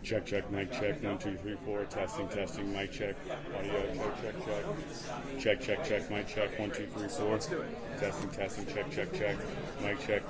Check, check, mic check, 1, 2, 3, 4, testing, testing, mic check, audio, check, check, mic check, 1, 2, 3, 4. Let's do it. Testing, testing, check, mic check.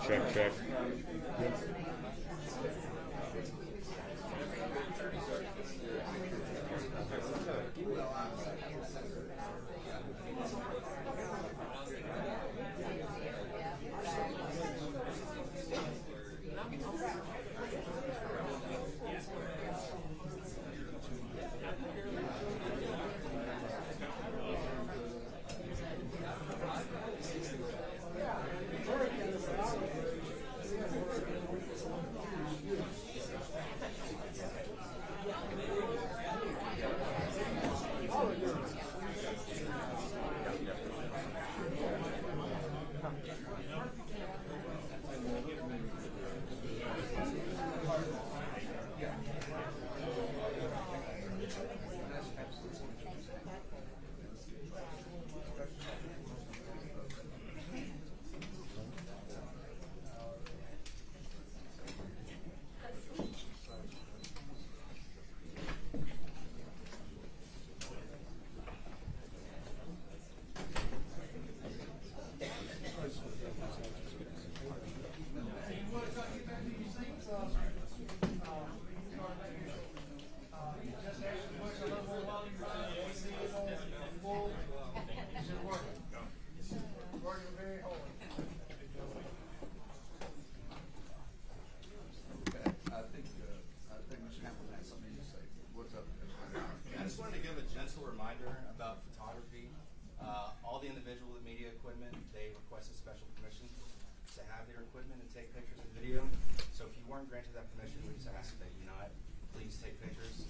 Granted that permission, we just ask that you not please take pictures.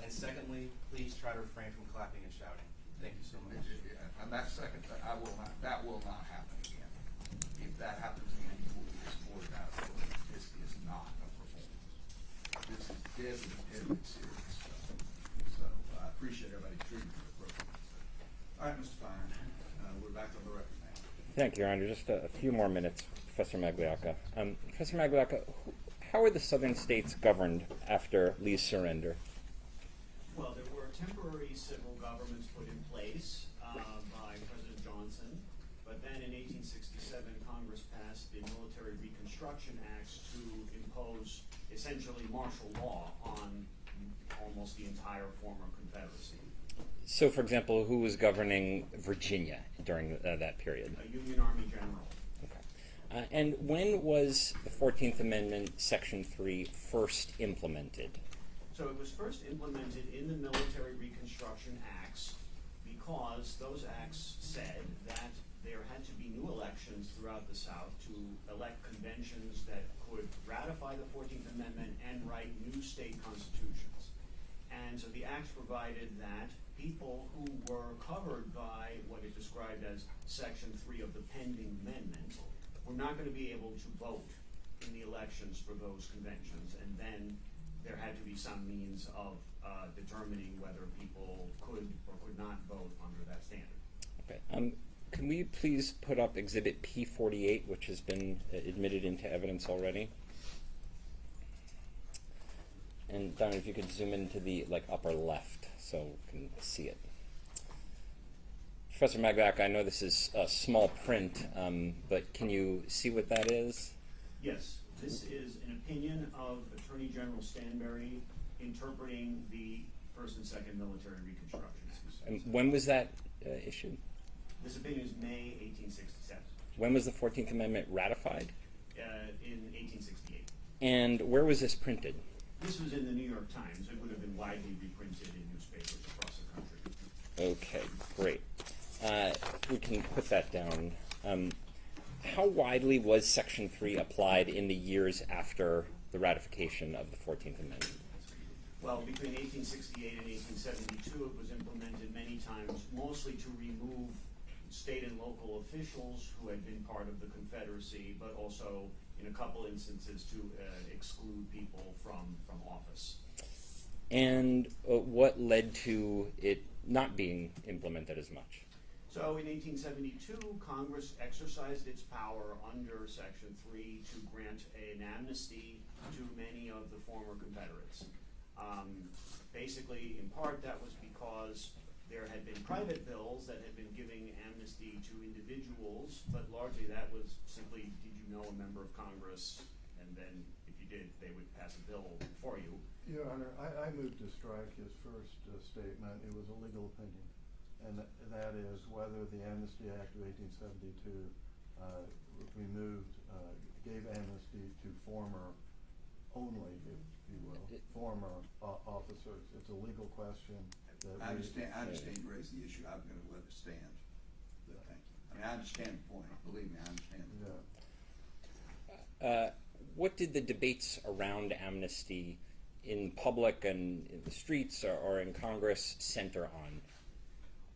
And secondly, please try to refrain from clapping and shouting. Thank you so much. And that second, that will not happen again. If that happens again, you will be escorted out of the building. This is not a performance. This is deadly serious stuff. So I appreciate everybody treating it appropriately. All right, Mr. Fine, we're back on the record now. Thank you, Your Honor. Just a few more minutes, Professor Magliocca. Professor Magliocca, how are the southern states governed after Lee's surrender? Well, there were temporary civil governments put in place by President Johnson, but then in 1867, Congress passed the Military Reconstruction Acts to impose essentially martial law on almost the entire former Confederacy. So, for example, who was governing Virginia during that period? A Union Army general. And when was the 14th Amendment, Section 3, first implemented? So it was first implemented in the Military Reconstruction Acts because those acts said that there had to be new elections throughout the South to elect conventions that could ratify the 14th Amendment and write new state constitutions. And so the acts provided that people who were covered by what it described as Section 3 of the pending amendment were not going to be able to vote in the elections for those conventions, and then there had to be some means of determining whether people could or could not vote under that standard. Okay. Can we please put up Exhibit P48, which has been admitted into evidence already? And Don, if you could zoom into the upper left so we can see it. Professor Magliocca, I know this is small print, but can you see what that is? Yes, this is an opinion of Attorney General Stanberry interpreting the First and Second Military Reconstructions. And when was that issued? This opinion is May 1867. When was the 14th Amendment ratified? In 1868. And where was this printed? This was in the New York Times. It would have been widely reprinted in newspapers across the country. Okay, great. We can put that down. how widely was Section 3 applied in the years after the ratification of the 14th Amendment? Well, between 1868 and 1872, it was implemented many times, mostly to remove state and local officials who had been part of the Confederacy, but also in a couple instances to exclude people from office. And what led to it not being implemented as much? So in 1872, Congress exercised its power under Section 3 to grant an amnesty to many of the former Confederates. Basically, in part, that was because there had been private bills that had been giving amnesty to individuals, but largely that was simply, did you know a member of Congress? And then, if you did, they would pass a bill for you. Your Honor, I moved to strike his first statement. It was a legal opinion, and that is whether the Amnesty Act of 1872 gave amnesty to former only, if you will, former officers. It's a legal question. I understand you raised the issue. I'm going to let it stand. But thank you. I mean, I understand the point. Believe me, I understand the point. What did the debates around amnesty in public and in the streets or in Congress center on?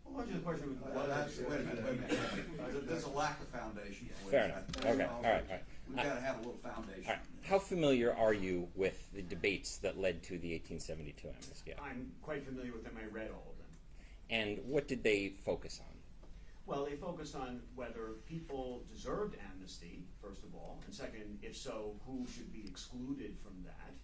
Well, largely the question was, Wait a minute. There's a lack of foundation. Fair enough. Okay. All right. We've got to have a little foundation. All right. How familiar are you with the debates that led to the 1872 Amnesty Act? I'm quite familiar with them. I read all of them. And what did they focus on? Well, they focused on whether people deserved amnesty, first of all, and second, if so, who should be excluded from that.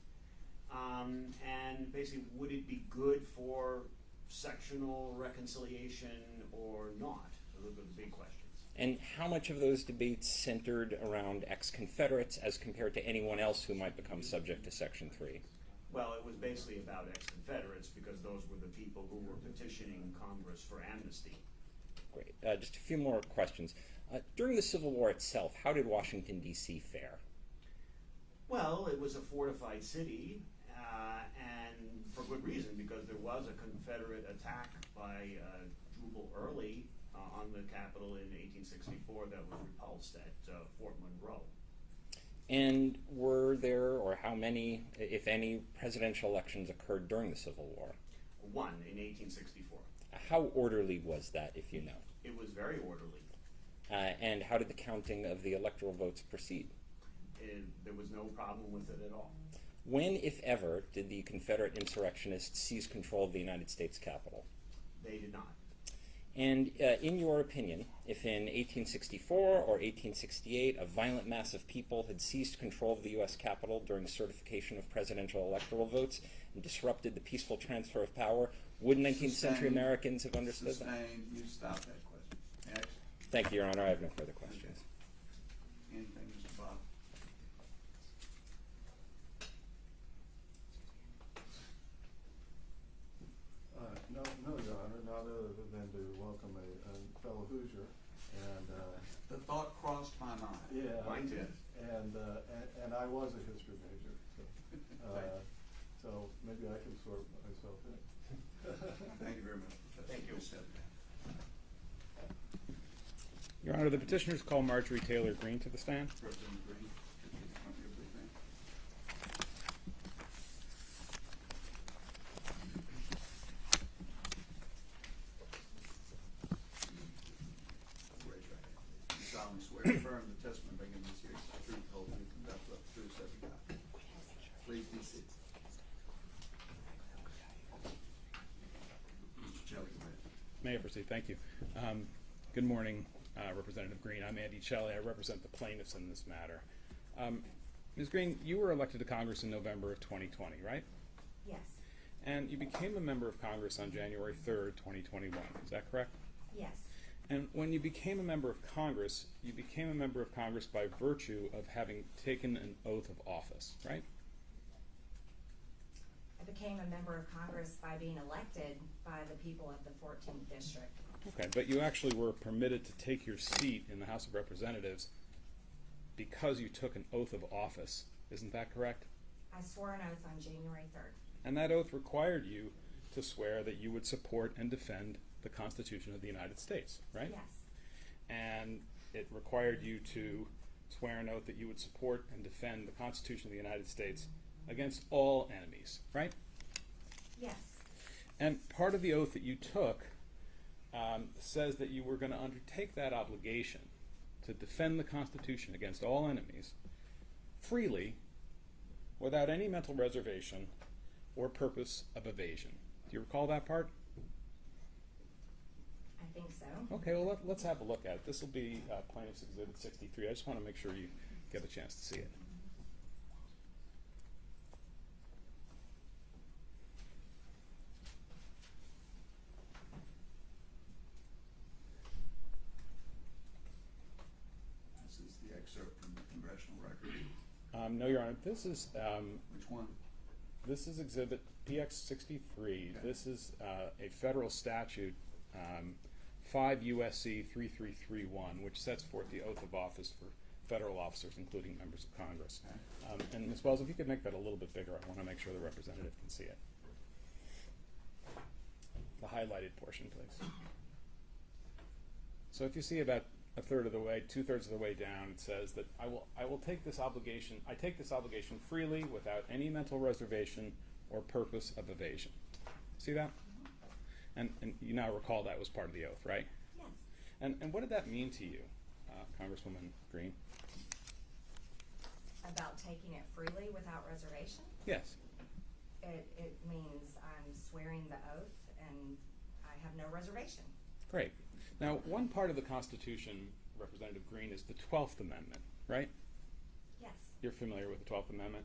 And basically, would it be good for sectional reconciliation or not? Those are the big questions. And how much of those debates centered around ex-Confederates as compared to anyone else who might become subject to Section 3? Well, it was basically about ex-Confederates because those were the people who were petitioning Congress for amnesty. Great. Just a few more questions. During the Civil War itself, how did Washington, D.C. fare? Well, it was a fortified city, and for good reason, because there was a Confederate attack by Jubal Early on the Capitol in 1864 that was repulsed at Fort Monroe. And were there, or how many, if any, presidential elections occurred during the Civil War? One in 1864. How orderly was that, if you know? It was very orderly. And how did the counting of the electoral votes proceed? There was no problem with it at all. When, if ever, did the Confederate insurrectionists seize control of the United States Capitol? They did not. And in your opinion, if in 1864 or 1868 a violent mass of people had seized control of the U.S. Capitol during certification of presidential electoral votes and disrupted the peaceful transfer of power, would 19th century Americans have understood that? You stop that question. Next. Thank you, Your Honor. I have no further questions. Anything, Mr. Bob? No, Your Honor, not other than to welcome a fellow Hoosier. And The thought crossed my mind. yeah, Mine did. and I was a history major, so maybe I can sort myself in. Thank you very much, Professor. Thank you. Please step down. Your Honor, the petitioners call Marjorie Taylor Greene to the stand. Representative Green, could you come here, please, ma'am? Raise your hand. You solemnly swear to affirm the testimony being given this hearing is the truth, the whole truth, and nothing but the truth, so help you God. Please be seated. Mr. Shelley, go ahead. May I proceed? Thank you. Good morning, Representative Greene. I'm Andy Shelley. I represent the plaintiffs in this matter. Ms. Greene, you were elected to Congress in November of 2020, right? Yes. And you became a member of Congress on January 3rd, 2021. Is that correct? Yes. And when you became a member of Congress, you became a member of Congress by virtue of having taken an oath of office, right? I became a member of Congress by being elected by the people of the 14th District. Okay, but you actually were permitted to take your seat in the House of Representatives because you took an oath of office. Isn't that correct? I swore an oath on January 3rd. And that oath required you to swear that you would support and defend the Constitution of the United States, right? Yes. And it required you to swear an oath that you would support and defend the Constitution of the United States against all enemies, right? Yes. And part of the oath that you took says that you were going to undertake that obligation to defend the Constitution against all enemies freely, without any mental reservation or purpose of evasion. Do you recall that part? I think so. Okay, well, let's have a look at it. This will be Plaintiff's Exhibit 63. I just want to make sure you get a chance to see it. This is the excerpt from the congressional record. No, Your Honor. This is Which one? This is Exhibit PX 63. Okay. This is a federal statute, 5 U.S.C. 3331, which sets forth the oath of office for federal officers, including members of Congress. And Ms. Wells, if you could make that a little bit bigger, I want to make sure the representative can see it. The highlighted portion, please. So if you see about a third of the way, 2/3 of the way down, it says that I will take this obligation. I take this obligation freely, without any mental reservation or purpose of evasion. See that? And you now recall that was part of the oath, right? Yes. And what did that mean to you, Congresswoman Greene? About taking it freely without reservation? Yes. It means I'm swearing the oath and I have no reservation. Great. Now, one part of the Constitution, Representative Greene, is the 12th Amendment, right? Yes. You're familiar with the 12th Amendment?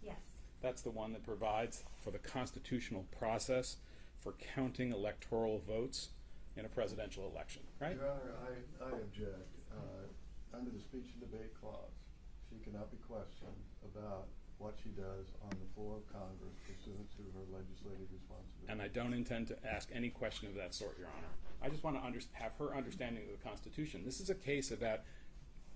Yes. That's the one that provides for the constitutional process for counting electoral votes in a presidential election, right? Your Honor, I object. Under the speech and debate clause, she cannot be questioned about what she does on the floor of Congress pursuant to her legislative responsibilities. And I don't intend to ask any question of that sort, Your Honor. I just want to have her understanding of the Constitution. This is a case about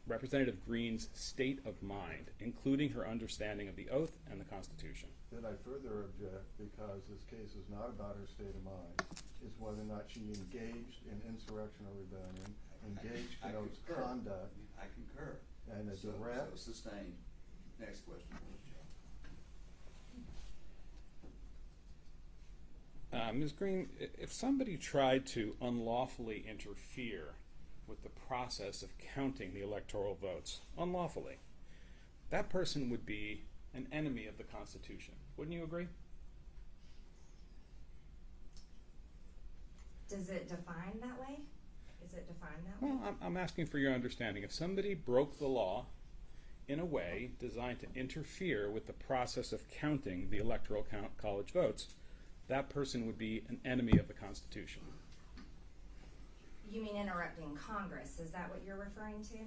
Representative Greene's state of mind, including her understanding of the oath and the Constitution. Then I further object, because this case is not about her state of mind, is whether or not she engaged in insurrection or rebellion, engaged in its conduct, I concur. and a So direct. sustained. Next question, please, Joe. Ms. Greene, if somebody tried to unlawfully interfere with the process of counting the electoral votes, unlawfully, that person would be an enemy of the Constitution. Wouldn't you agree? Does it define that way? Is it defined that way? Well, I'm asking for your understanding. If somebody broke the law in a way designed to interfere with the process of counting the Electoral College votes, that person would be an enemy of the Constitution. You mean interrupting Congress? Is that what you're referring to?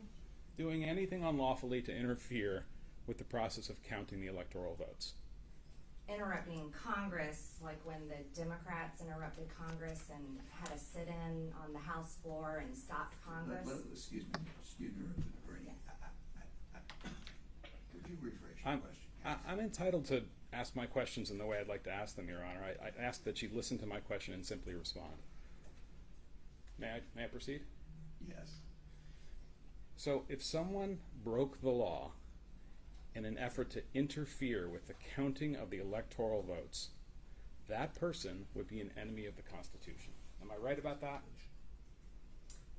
Doing anything unlawfully to interfere with the process of counting the electoral votes. Interrupting Congress, like when the Democrats interrupted Congress and had a sit-in on the House floor and stopped Congress? Excuse me, Representative Greene. Yes. Could you rephrase your question? I'm entitled to ask my questions in the way I'd like to ask them, Your Honor. I ask that you listen to my question and simply respond. May I proceed? Yes. So if someone broke the law in an effort to interfere with the counting of the electoral votes, that person would be an enemy of the Constitution. Am I right about that?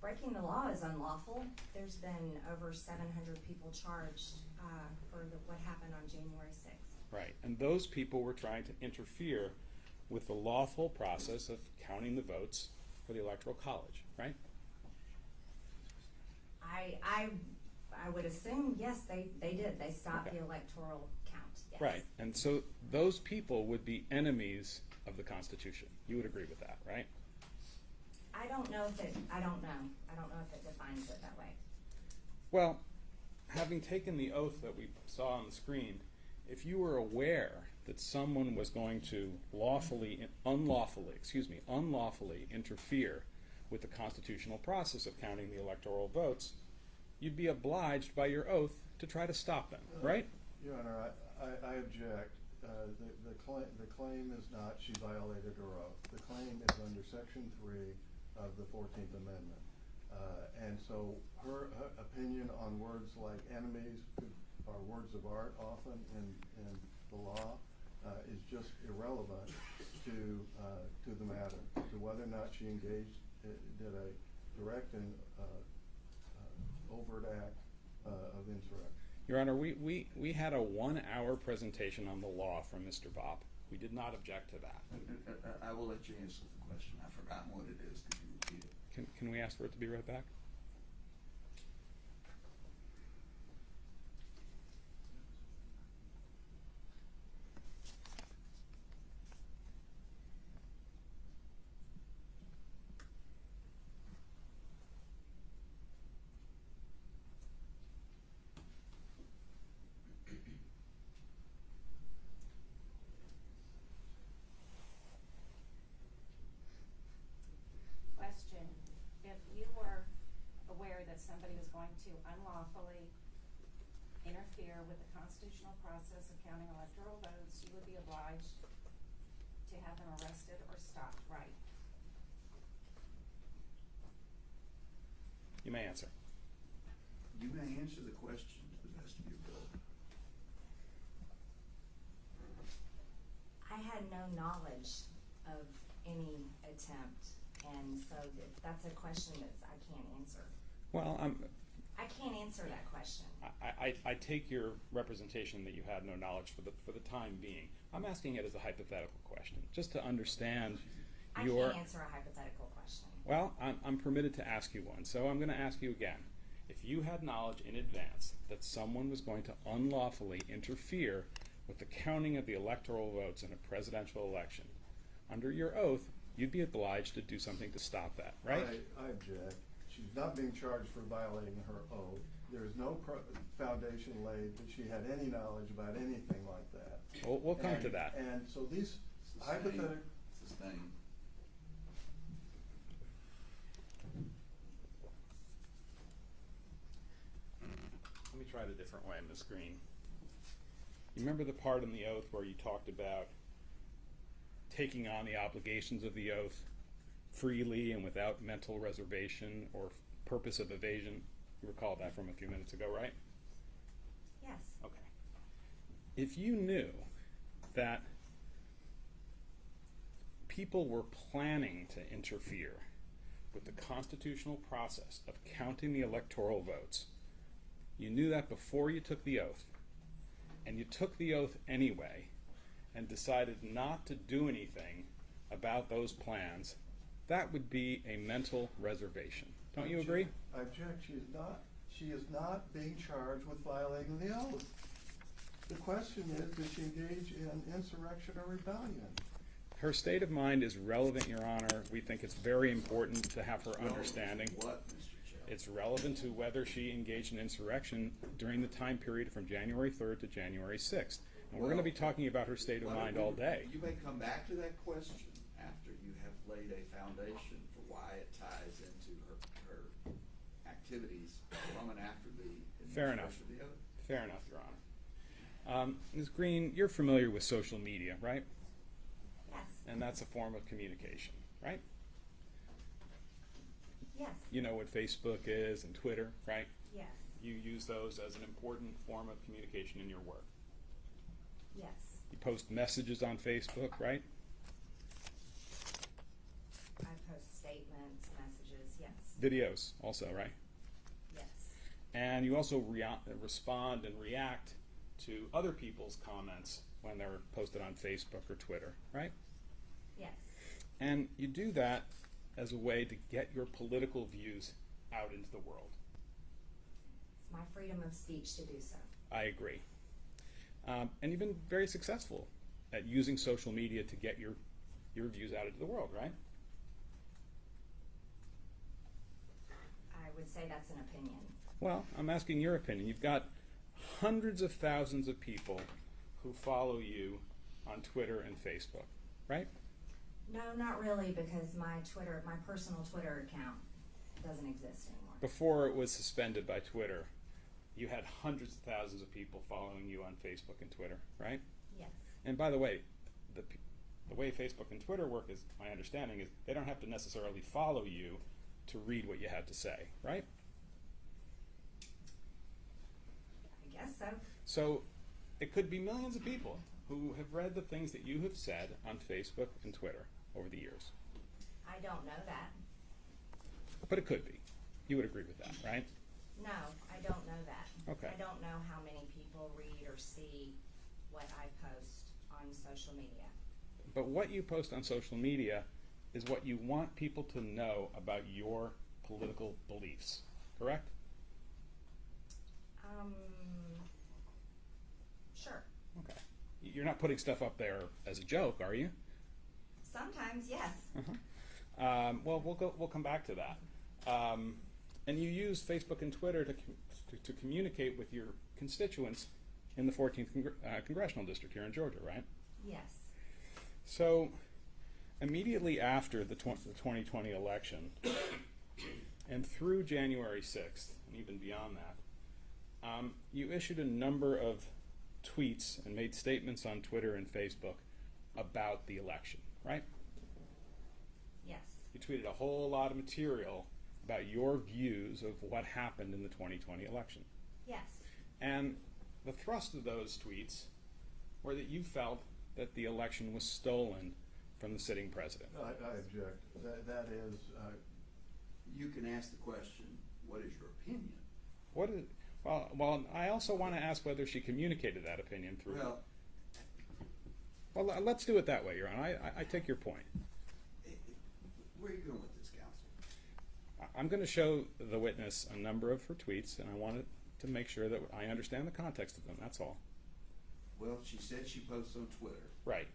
Breaking the law is unlawful. There's been over 700 people charged for what happened on January 6th. Right. And those people were trying to interfere with the lawful process of counting the votes for the Electoral College, right? I would assume, yes, they did. They stopped Okay. the electoral count, yes. Right. And so those people would be enemies of the Constitution. You would agree with that, right? I don't know if it defines it that way. Well, having taken the oath that we saw on the screen, if you were aware that someone was going to unlawfully interfere with the constitutional process of counting the electoral votes, you'd be obliged by your oath to try to stop them, right? Your Honor, I object. The claim is not she violated her oath. The claim is under Section 3 of the 14th Amendment. And so her opinion on words like enemies are words of art often in the law is just irrelevant to the matter, to whether or not she engaged, did a direct and overt act of insurrection. Your Honor, we had a 1-hour presentation on the law from Mr. Bopp. We did not object to that. I will let you answer the question. I've forgotten what it is. Could you repeat it? Can we ask for it to be read back? Question, if you were aware that somebody was going to unlawfully interfere with the constitutional process of counting electoral votes, you would be obliged to have them arrested or stopped, right? You may answer. You may answer the question to the best of your ability. I had no knowledge of any attempt, and so that's a question that I can't answer. Well, I can't answer that question. I take your representation that you had no knowledge for the time being. I'm asking it as a hypothetical question, just to understand I your. can't answer a hypothetical question. Well, I'm permitted to ask you one, so I'm going to ask you again. If you had knowledge in advance that someone was going to unlawfully interfere with the counting of the electoral votes in a presidential election, under your oath, you'd be obliged to do something to stop that, right? I object. She's not being charged for violating her oath. There is no foundation laid that she had any knowledge about anything like that. We'll come to that. And so these It's the hypothetical. same. It's the same. Let me try it a different way, Ms. Green. You remember the part in the oath where you talked about taking on the obligations of the oath freely and without mental reservation or purpose of evasion? You recall that from a few minutes ago, right? Yes. Okay. If you knew that people were planning to interfere with the constitutional process of counting the electoral votes, you knew that before you took the oath, and you took the oath anyway, and decided not to do anything about those plans, that would be a mental reservation. Don't you agree? I object. She is not being charged with violating the oath. The question is, did she engage in insurrection or rebellion? Her state of mind is relevant, Your Honor. We think it's very important to have her understanding. What, Mr. Chair? It's relevant to whether she engaged in insurrection during the time period from January 3rd to January 6th. And we're going to be talking about her state of mind all day. You may come back to that question after you have laid a foundation for why it ties into her activities from and after the Fair enough. administration of the oath. Fair enough, Your Honor. Ms. Green, you're familiar with social media, right? Yes. And that's a form of communication, right? Yes. You know what Facebook is and Twitter, right? Yes. You use those as an important form of communication in your work. Yes. You post messages on Facebook, right? I post statements, messages, yes. Videos also, right? Yes. And you also respond and react to other people's comments when they're posted on Facebook or Twitter, right? Yes. And you do that as a way to get your political views out into the world. It's my freedom of speech to do so. I agree. And you've been very successful at using social media to get your views out into the world, right? I would say that's an opinion. Well, I'm asking your opinion. You've got hundreds of thousands of people who follow you on Twitter and Facebook, right? No, not really, because my personal Twitter account doesn't exist anymore. Before it was suspended by Twitter, you had hundreds of thousands of people following you on Facebook and Twitter, right? Yes. And by the way, the way Facebook and Twitter work, is my understanding, is they don't have to necessarily follow you. to read what you had to say, right? I guess so. So it could be millions of people who have read the things that you have said on Facebook and Twitter over the years. I don't know that. But it could be. You would agree with that, right? No, I don't know that. Okay. I don't know how many people read or see what I post on social media. But what you post on social media is what you want people to know about your political beliefs, correct? Sure. Okay. You're not putting stuff up there as a joke, are you? Sometimes, yes. Well, we'll come back to that. And you use Facebook and Twitter to communicate with your constituents in the 14th congressional district here in Georgia, right? Yes. So, immediately after the 2020 election, and through January 6th, and even beyond that, you issued a number of tweets and made statements on Twitter and Facebook about the election, right? Yes. You tweeted a whole lot of material about your views of what happened in the 2020 election. Yes. And the thrust of those tweets were that you felt that the election was stolen from the sitting president. I object. That is, You can ask the question, what is your opinion? What is, well, I also want to ask whether she communicated that opinion through. Well, let's do it that way, Your Honor. I take your point. Where are you going with this, counsel? I'm going to show the witness a number of her tweets, and I wanted to make sure that I understand the context of them. That's all. Well, she said she posts on Twitter. Right.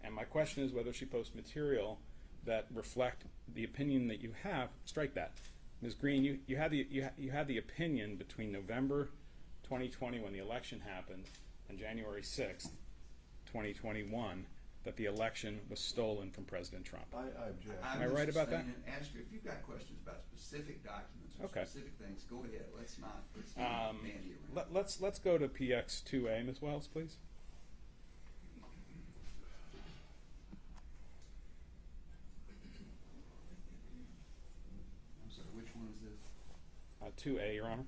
And my question is whether she posts material that reflect the opinion that you have. Strike that. Ms. Greene, you had the opinion between November 2020 when the election happened and January 6th, 2021, that the election was stolen from President Trump. I object. Am I right about that? Ask you if you've got questions about specific documents or Okay. specific things. Go ahead. Let's not bandy around. Let's go to PX2A, Ms. Wells, please. I'm sorry. Which one is this? 2A, Your Honor.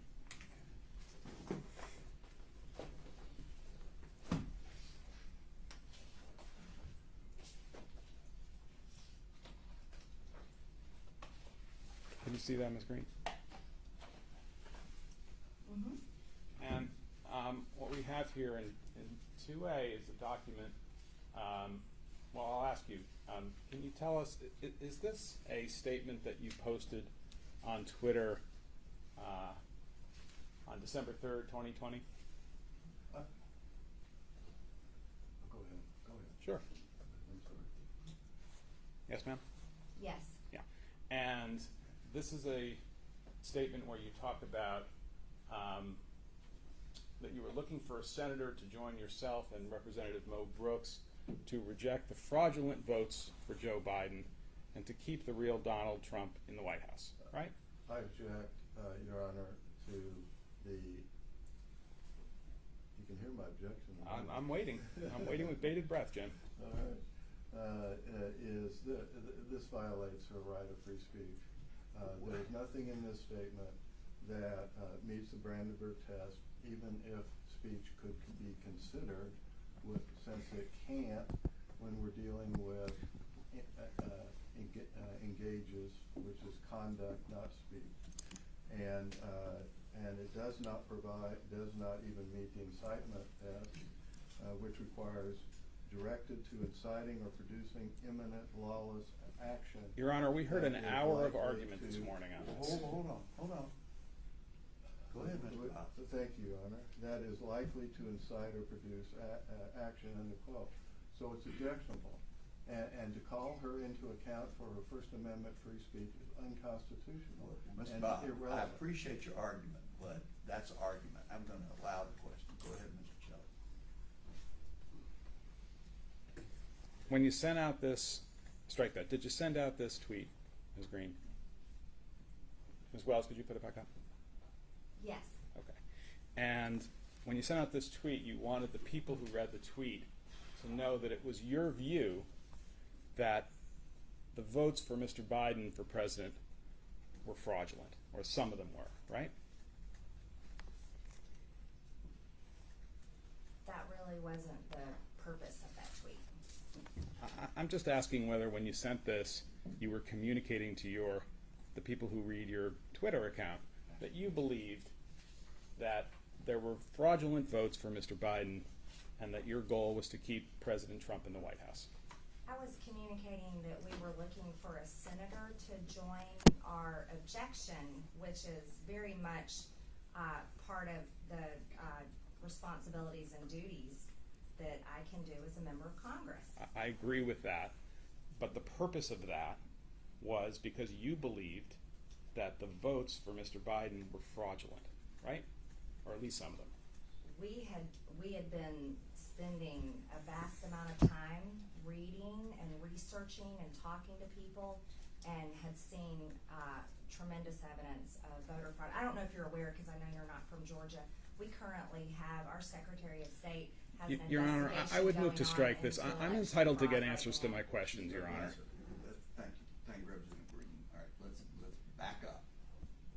Can you see that, Ms. Greene? Mm-hmm. And what we have here in 2A is a document. Well, I'll ask you, can you tell us, is this a statement that you posted on Twitter on December 3rd, 2020? Go ahead. Sure. I'm sorry. Yes, ma'am? Yes. Yeah. And this is a statement where you talk about that you were looking for a senator to join yourself and Representative Mo Brooks to reject the fraudulent votes for Joe Biden and to keep the real Donald Trump in the White House, right? I object, Your Honor, to the. You can hear my objection. I'm waiting. I'm waiting with bated breath, Jim. All right. This violates her right of free speech. There's nothing in this statement that meets the Brandenburg test, even if speech could be considered, since it can't when we're dealing with engages, which is conduct, not speech. And it does not even meet the incitement test, which requires directed to inciting or producing imminent lawless action. Your Honor, we heard an that is hour of likely argument to- this morning on this. Hold on. Go ahead, Mr. Bob. Thank you, Your Honor. That is likely to incite or produce action, end of quote. So it's objectionable. And to call her into account for her First Amendment free speech is unconstitutional Mr. and Bob, irrelevant. I appreciate your argument, but that's argument. I'm going to allow the question. Go ahead, Mr. Chuck. When you sent out this, strike that. Did you send out this tweet, Ms. Greene? Ms. Wells, could you put it back up? Yes. Okay. And when you sent out this tweet, you wanted the people who read the tweet to know that it was your view that the votes for Mr. Biden for president were fraudulent, or some of them were, right? That really wasn't the purpose of that tweet. I'm just asking whether when you sent this, you were communicating to the people who read your Twitter account that you believed that there were fraudulent votes for Mr. Biden and that your goal was to keep President Trump in the White House. I was communicating that we were looking for a senator to join our objection, which is very much part of the responsibilities and duties that I can do as a member of Congress. I agree with that, but the purpose of that was because you believed that the votes for Mr. Biden were fraudulent, right? Or at least some of them. We had been spending a vast amount of time reading and researching and talking to people, and had seen tremendous evidence of voter fraud. I don't know if you're aware, because I know you're not from Georgia. We currently have our Secretary of State has an Your Honor, investigation I would move going to on strike this. into I'm election entitled to fraud get right answers to now. my questions, Your Honor. Thank you, Representative Green. All right, let's back up.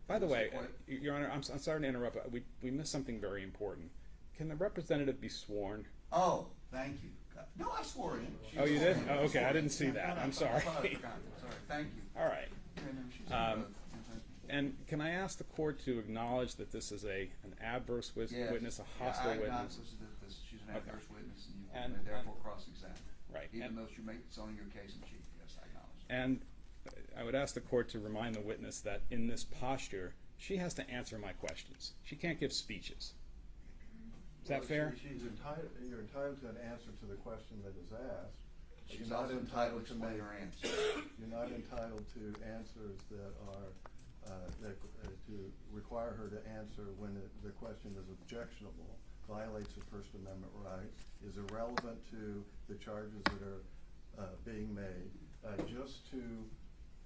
By the way, Mr. Your Honor, I'm sorry to interrupt, but we missed something very important. Can the representative be sworn? Oh, thank you. No, I swore in. She Oh, you swore did? in. Oh, okay, I didn't see No, that. no, I'm I sorry. thought I forgot. Sorry, thank you. All right. Yeah, no, she's And can I ask the court to acknowledge that this is an adverse Yes. witness, a Yeah, hostile I acknowledge witness? this, she's an Okay. adverse witness, and you And- may therefore cross-examine. Right. Even And- though she may, it's only your case in chief, yes, I acknowledge. And I would ask the court to remind the witness that in this posture, she has to answer my questions. She can't give speeches. Is that Well, fair? You're entitled to an answer to the question that is asked. but She's you're not also entitled to to explain make- her answer. You're not entitled to answers that are, to require her to answer when the question is objectionable, violates her First Amendment rights, is irrelevant to the charges that are being made, just to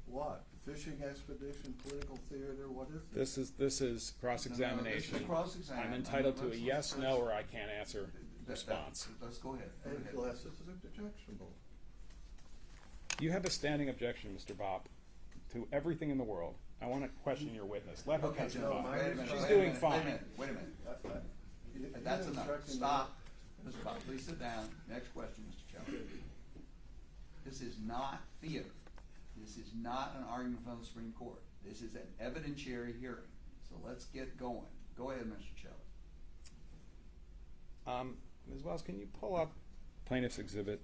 what? Fishing expedition, political theater, what is this? This is cross-examination. This is cross-examination. I'm entitled to a Let's- yes, let's- no, or I can't answer response. Let's go ahead. Go ahead. Unless this is objectionable. You have a standing objection, Mr. Bopp, to everything in the world. I want to question your witness. Let her Okay, testify. no, wait a minute. She's wait a doing minute, fine. Wait a minute. You- That's you're enough. instructing me- Stop. Mr. Bob, please sit down. Next question, Mr. Chairman. This is not theater. This is not an argument from the Supreme Court. This is an evidentiary hearing. So let's get going. Go ahead, Mr. Chairman. Ms. Wells, can you pull up Plaintiff's Exhibit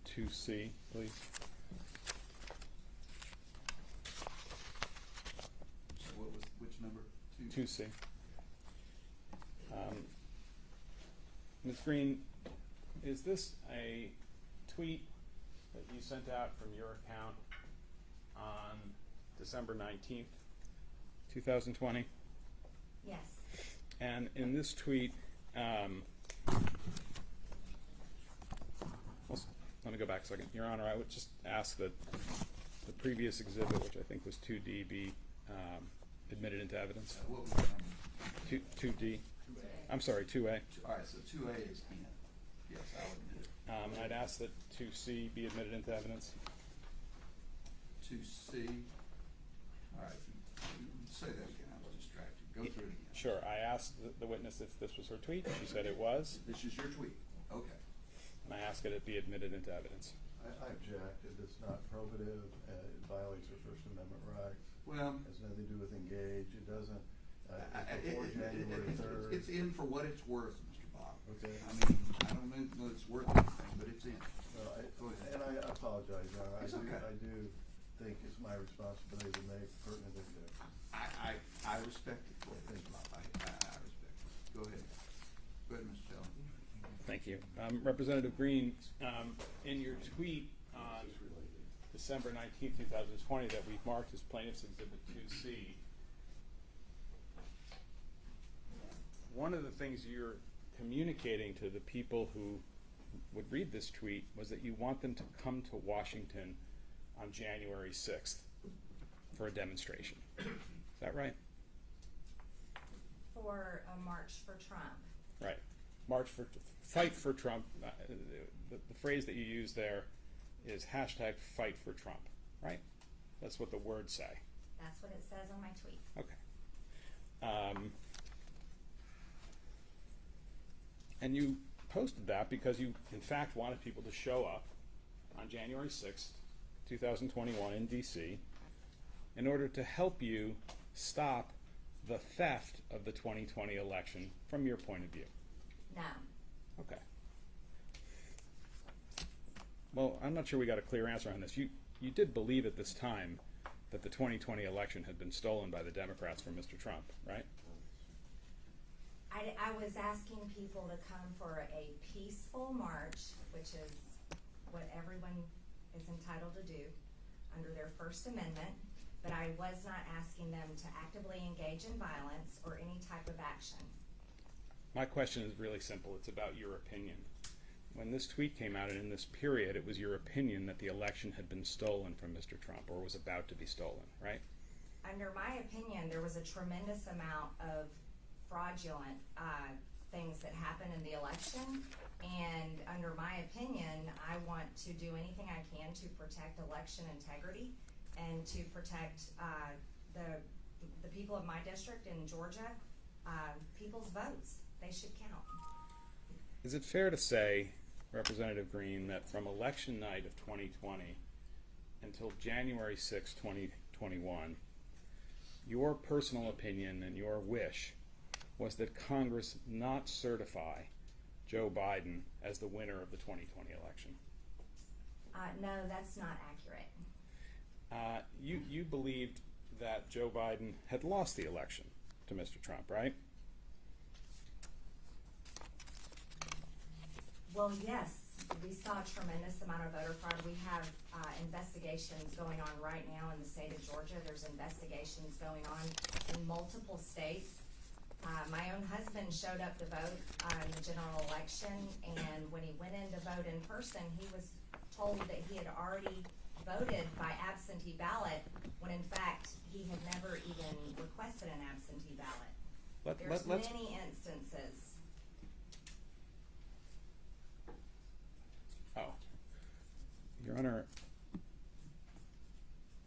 2C, please? So which number? 2C. Ms. Green, is this a tweet that you sent out from your account on December 19th, 2020? Yes. And in this tweet, let me go back a second. Your Honor, I would just ask that the previous exhibit, which I think was 2D, be admitted into evidence. What was the number? 2D. I'm sorry, 2A. All right, so 2A is in. Yes, I'll admit it. And I'd ask that 2C be admitted into evidence. 2C. All right, you say that again. I was distracted. Go through it again. Sure. I asked the witness if this was her tweet. She said it was. This is your tweet. Okay. And I ask that it be admitted into evidence. I object. It's not probative. It violates her First Amendment rights. Well, It has nothing to do with engage. It doesn't, before January 3rd. it's in for what it's worth, Mr. Bob. Okay. I mean, I don't know it's worth anything, but it's in. Go ahead. And I apologize, Your Honor. It's okay. I do think it's my responsibility to make pertinent objections. I respect it, Mr. Bob. I respect it. Go ahead. Go ahead, Mr. Taylor. Thank you. Representative Green, in your tweet on December 19th, 2020, that we've marked as Plaintiff's Exhibit 2C, one of the things you're communicating to the people who would read this tweet was that you want them to come to Washington on January 6th for a demonstration. Is that right? For a march for Trump. Right. Fight for Trump. The phrase that you use there is hashtag fight for Trump, right? That's what the words say. That's what it says on my tweet. Okay. And you posted that because you, in fact, wanted people to show up on January 6th, 2021 in D.C. in order to help you stop the theft of the 2020 election from your point of view. No. Okay. Well, I'm not sure we got a clear answer on this. You did believe at this time that the 2020 election had been stolen by the Democrats from Mr. Trump, right? I was asking people to come for a peaceful march, which is what everyone is entitled to do under their First Amendment, but I was not asking them to actively engage in violence or any type of action. My question is really simple. It's about your opinion. When this tweet came out and in this period, it was your opinion that the election had been stolen from Mr. Trump or was about to be stolen, right? Under my opinion, there was a tremendous amount of fraudulent things that happened in the election, and under my opinion, I want to do anything I can to protect election integrity and to protect the people of my district in Georgia, people's votes. They should count. Is it fair to say, Representative Greene, that from election night of 2020 until January 6, 2021, your personal opinion and your wish was that Congress not certify Joe Biden as the winner of the 2020 election? No, that's not accurate. You believed that Joe Biden had lost the election to Mr. Trump, right? Well, yes, we saw a tremendous amount of voter fraud. We have investigations going on right now in the state of Georgia. There's investigations going on in multiple states. My own husband showed up to vote in the general election, and when he went in to vote in person, he was told that he had already voted by absentee ballot, when in fact he had never even requested an absentee ballot. There's many instances. Oh, Your Honor,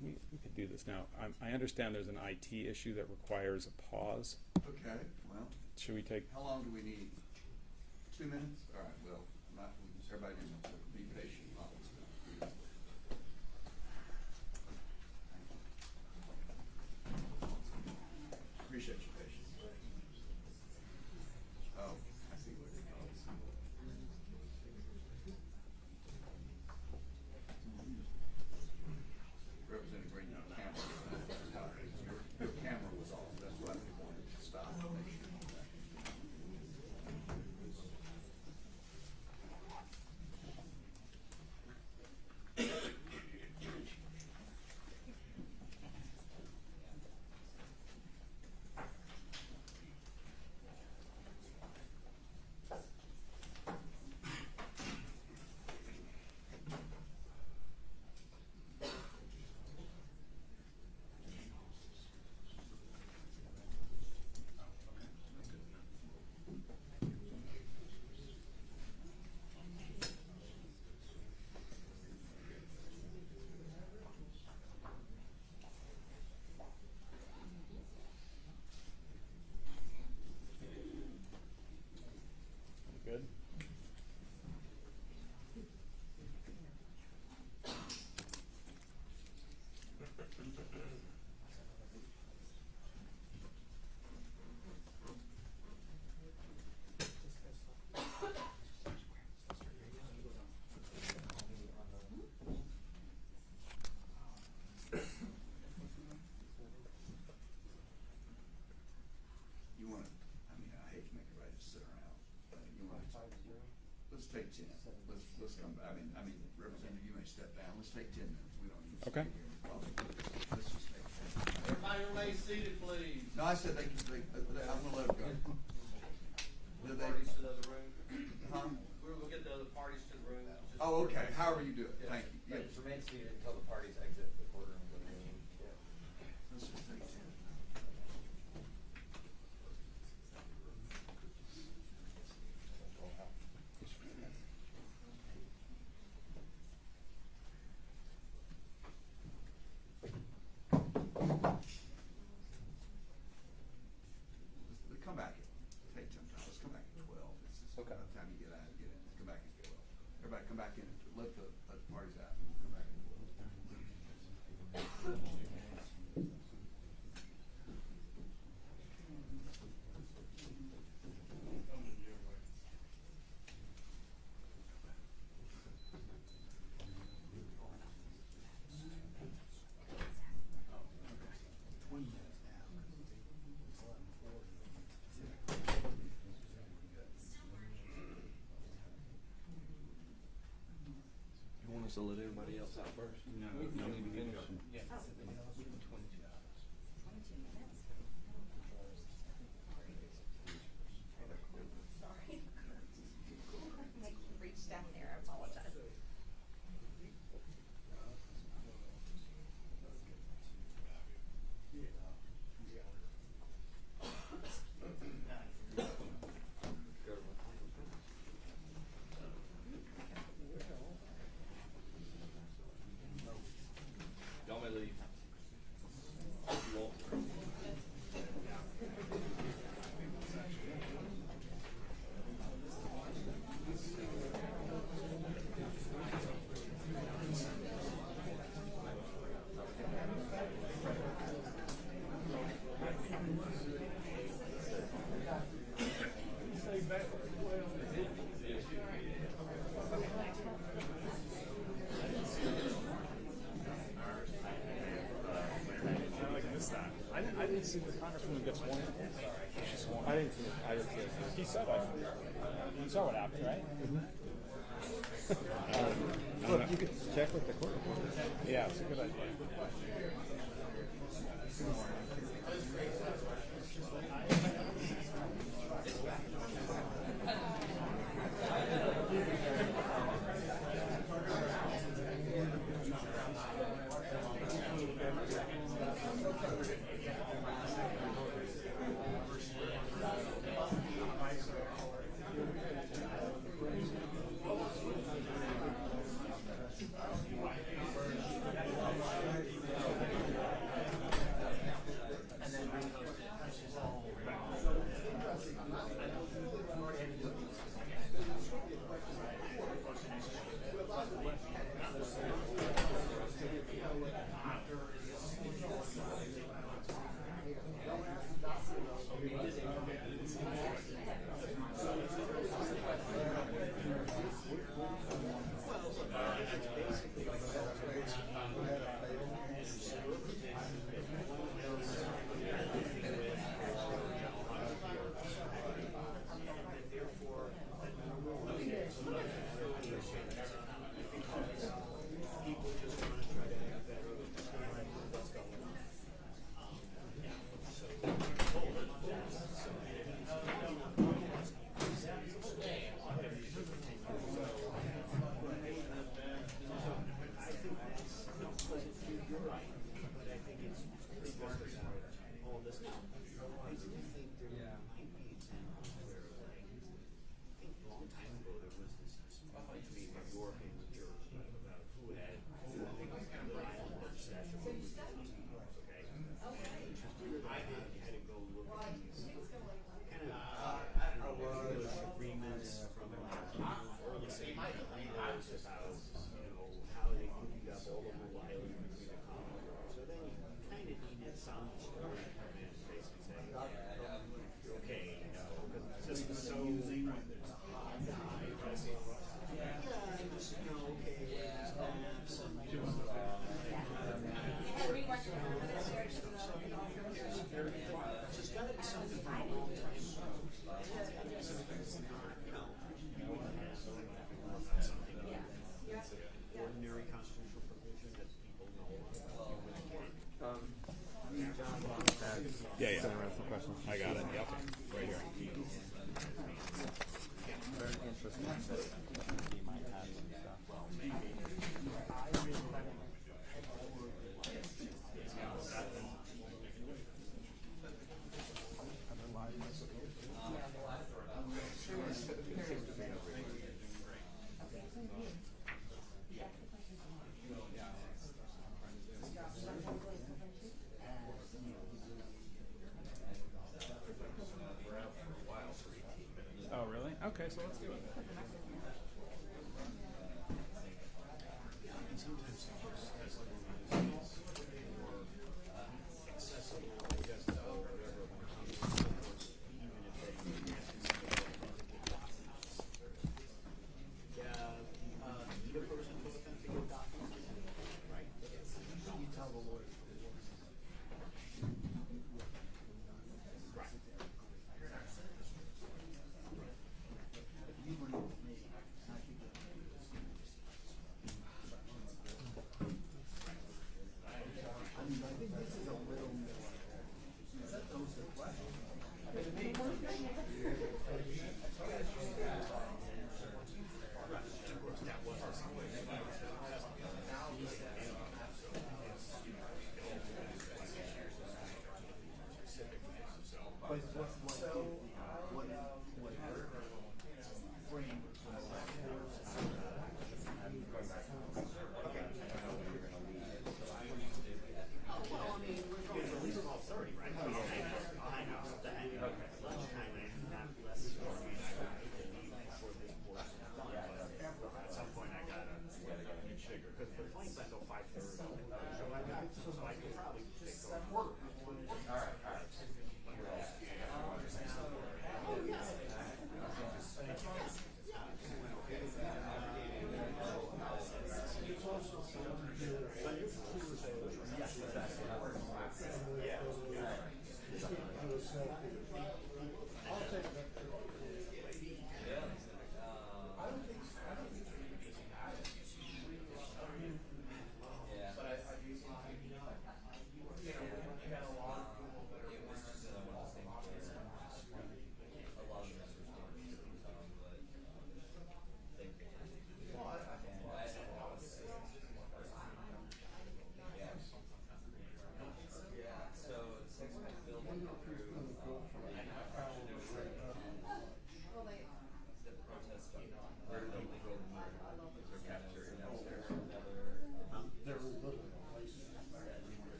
we could do this now. I understand there's an IT issue that requires a pause. Okay, well, Should we take? how long do we need? 2 minutes? All right, well, everybody just be patient. Appreciate your patience. Oh, I see what it is. Representative Greene, your camera was off. That's why we wanted to stop. Good. You want to, I mean, I hate to make everybody just sit around. You want to, let's take 10. Let's come back. I mean, Representative, you may step down. Let's take 10 minutes. We don't need to Okay. stay here in public. Let's just take 10. Everybody remain seated, please. No, I said I'm gonna let them go. The Did they? parties to the other room. Huh? We'll get the other parties to the room. Just- Oh, okay. However you do it. Yes. Thank you. Yeah. Just remain seated until the parties exit the courtroom. Let's just take 10. come back in, let the parties out, and come back in. You want us to let everybody else out first? No. You need to finish. Yeah. 22 minutes. Sorry. Like, reach down there, I apologize. Y'all may leave. I didn't see the Congresswoman get sworn in. I didn't see it. He said you saw what happened, right? Look, you could check with the court. Yeah, it's a good idea. Yeah. I got it. Yep. Right here. Very interesting that he might have some stuff. Oh, really? Okay, so let's do it.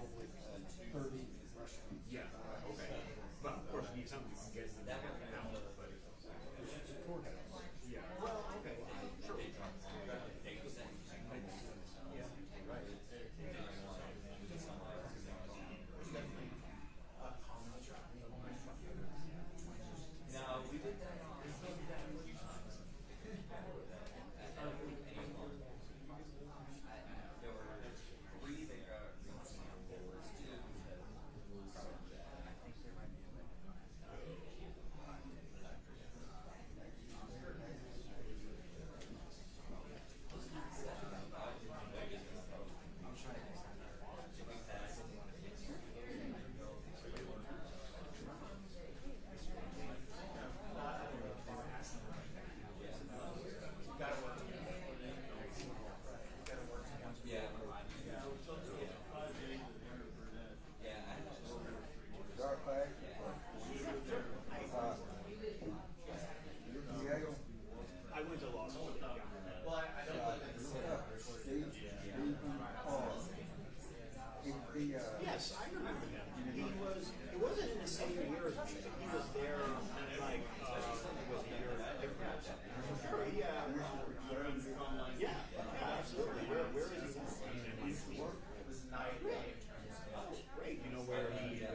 hopefully. 30. Yeah, okay. Well, of course, you need something you can get them out, but. Yeah, well, okay, sure. No, we did that. There were three that got there was two that I think there might be yeah. Dark Flag? Yale? I went to law school. Well, I don't live in the city. Yes, I remember him. It wasn't in the same year as me, but he was there, like, it was a year different. Sure, yeah. Yeah, absolutely. Where is he now? It was night. Oh, great. You know where he is now?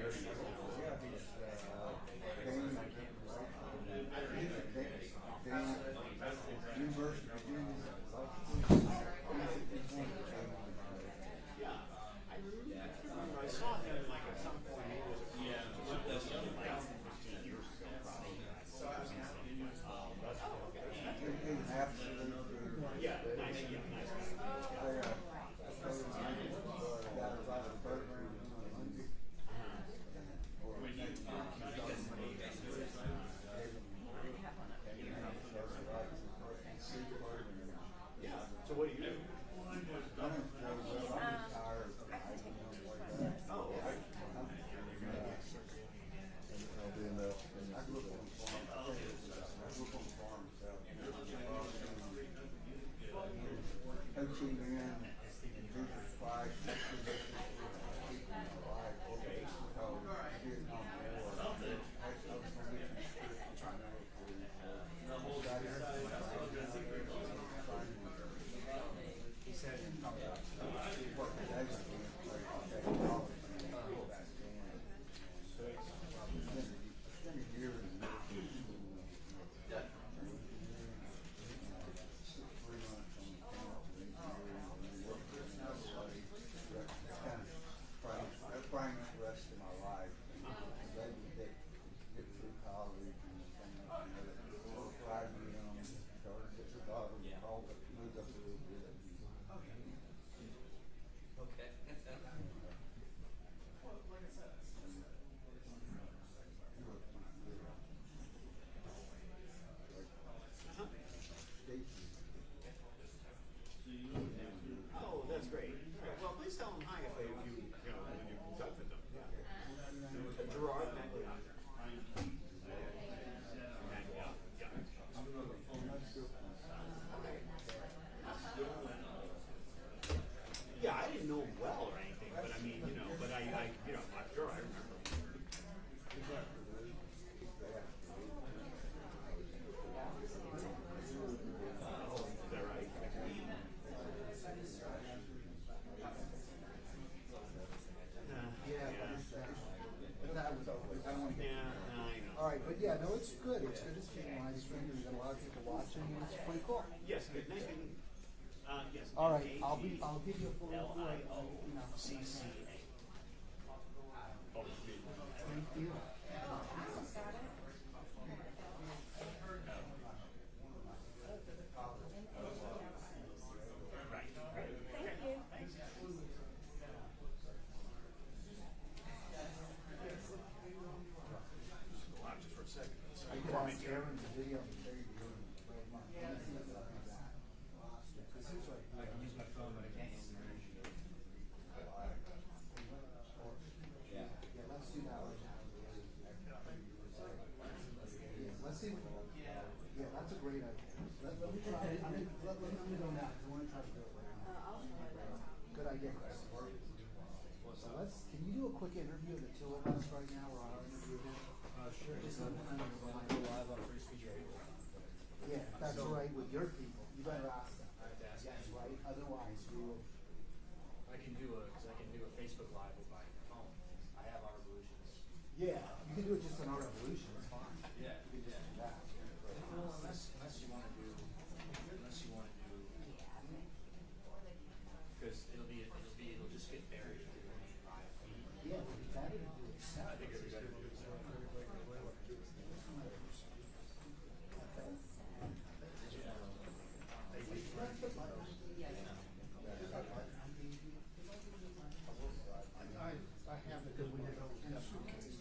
University of Virginia. Yeah, I remember. I saw him like at some point. It was like 15 years ago, probably. Yeah, nice. Yeah, nice. Yeah. So what do you do? Oh, okay. Oh, that's great. Well, please tell them hi if you when you in touch with them. Yeah. Gerard Magliotta. Yeah, I didn't know him well or anything, but I mean, but I I'm sure I remember him. Oh, is that right? All right, but yeah, no, it's good. It's good to see live stream. We've got a lot of people watching, and it's pretty cool. Yes, good. Nice meeting you. Yes. All right, I'll give you a full report. LIOCCA. Oh, Thank you. just for a second. I could ask Aaron the video and show you the I can use my phone, but I can't use the can you do a quick interview of the two of us right now, or our interview here? Sure. Just go live on Free Speech Radio. Yeah, if that's right with your people, you better ask them. I have to ask them. Yes, right, otherwise we will. I can do a Facebook Live with my phone. I have our revolutions. Yeah, you can do it just on our revolution, it's fine. Yeah, You can just do that. Well, unless you want to do, because it'll just get buried by a feed. Yeah, but it's better to do it I separate. think everybody will do it. I have it, because we have a suitcase.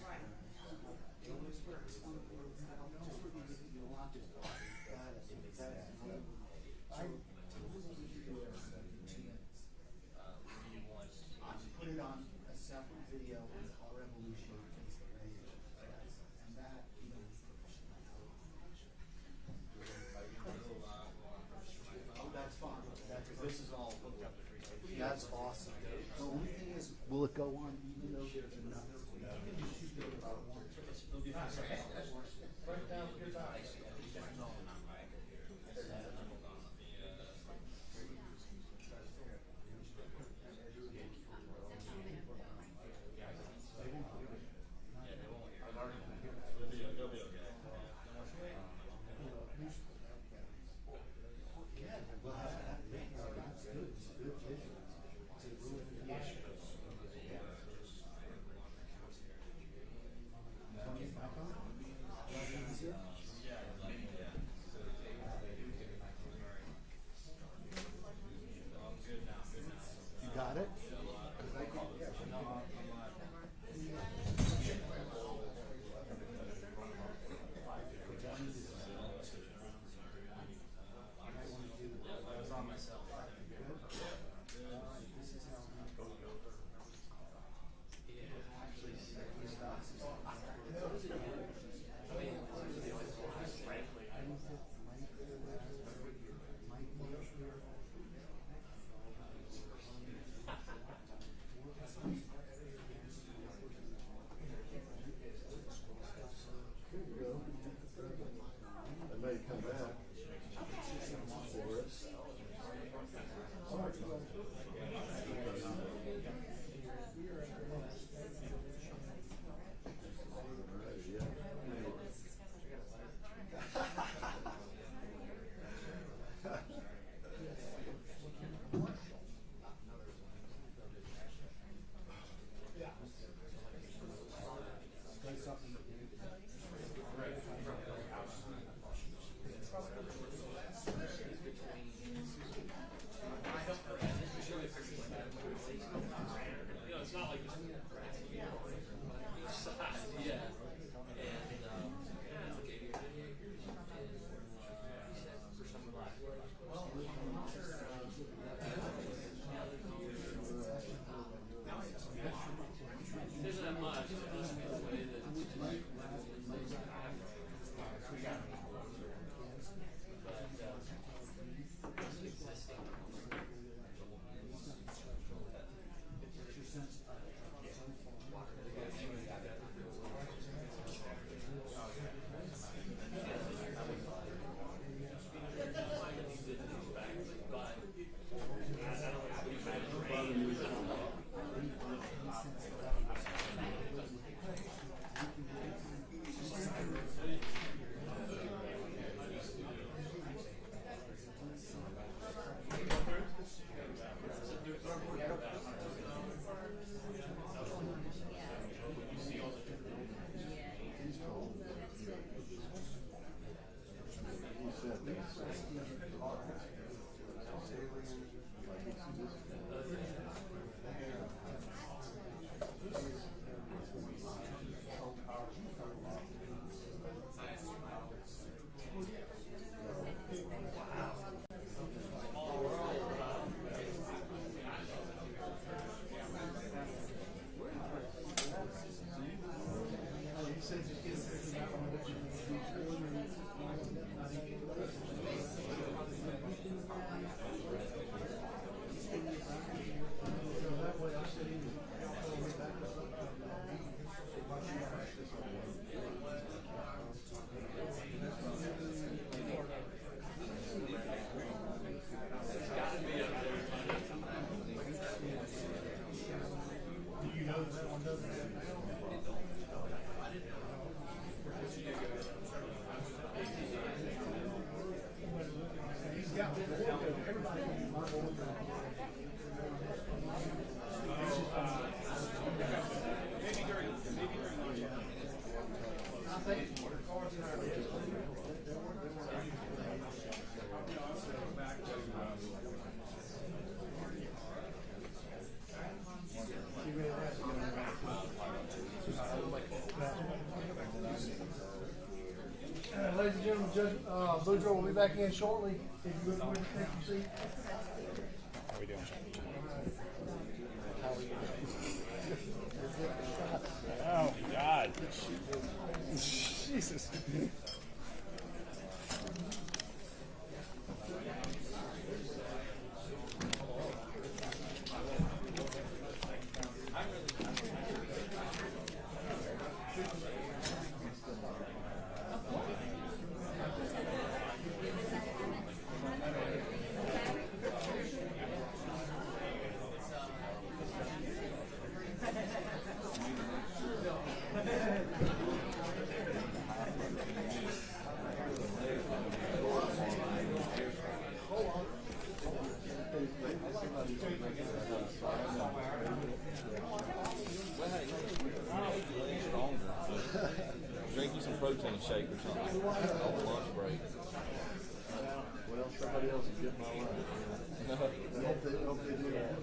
I put it on a separate video with our revolution on Facebook page. And that, oh, that's fine. This is all hooked up to Free Speech. That's awesome. The only thing is, will it go on even though there's enough? You can just shoot it about once. We'll have that. That's good. It's a good vision. It's a really good vision. My phone? That's easier? You got it? I may come back. Ladies and gentlemen, Judge Boudreaux will be back in shortly. If you would take your seat. How are we doing? Oh, God. Jesus. Drink you some protein shake or something. On lunch break. Well, somebody else is getting my line. I hope they do that.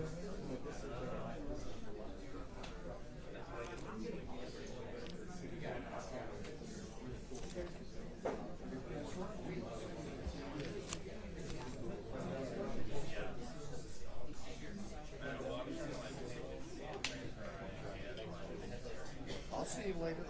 I'll see you later.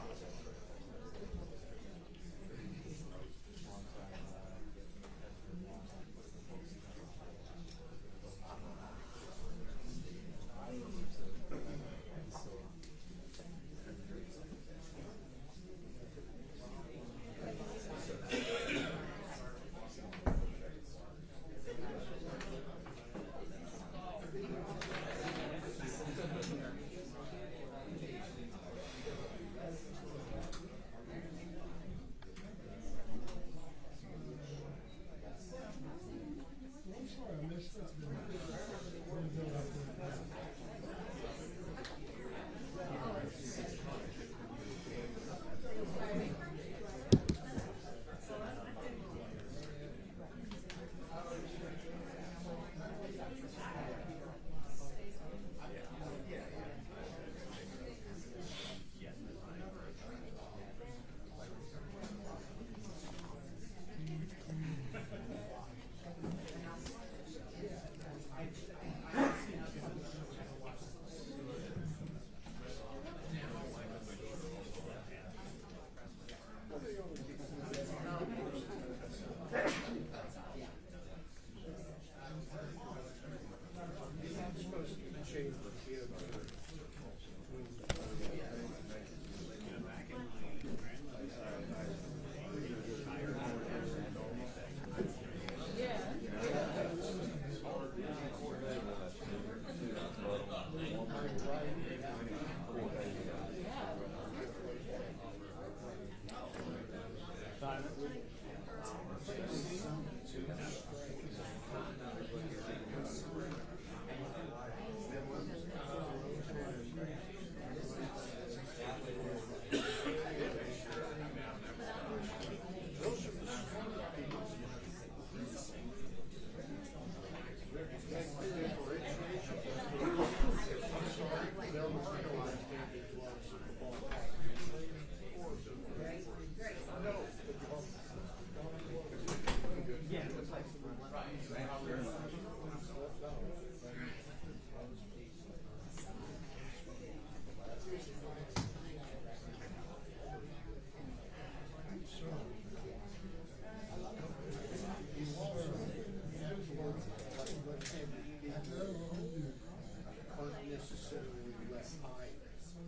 Necessarily less items.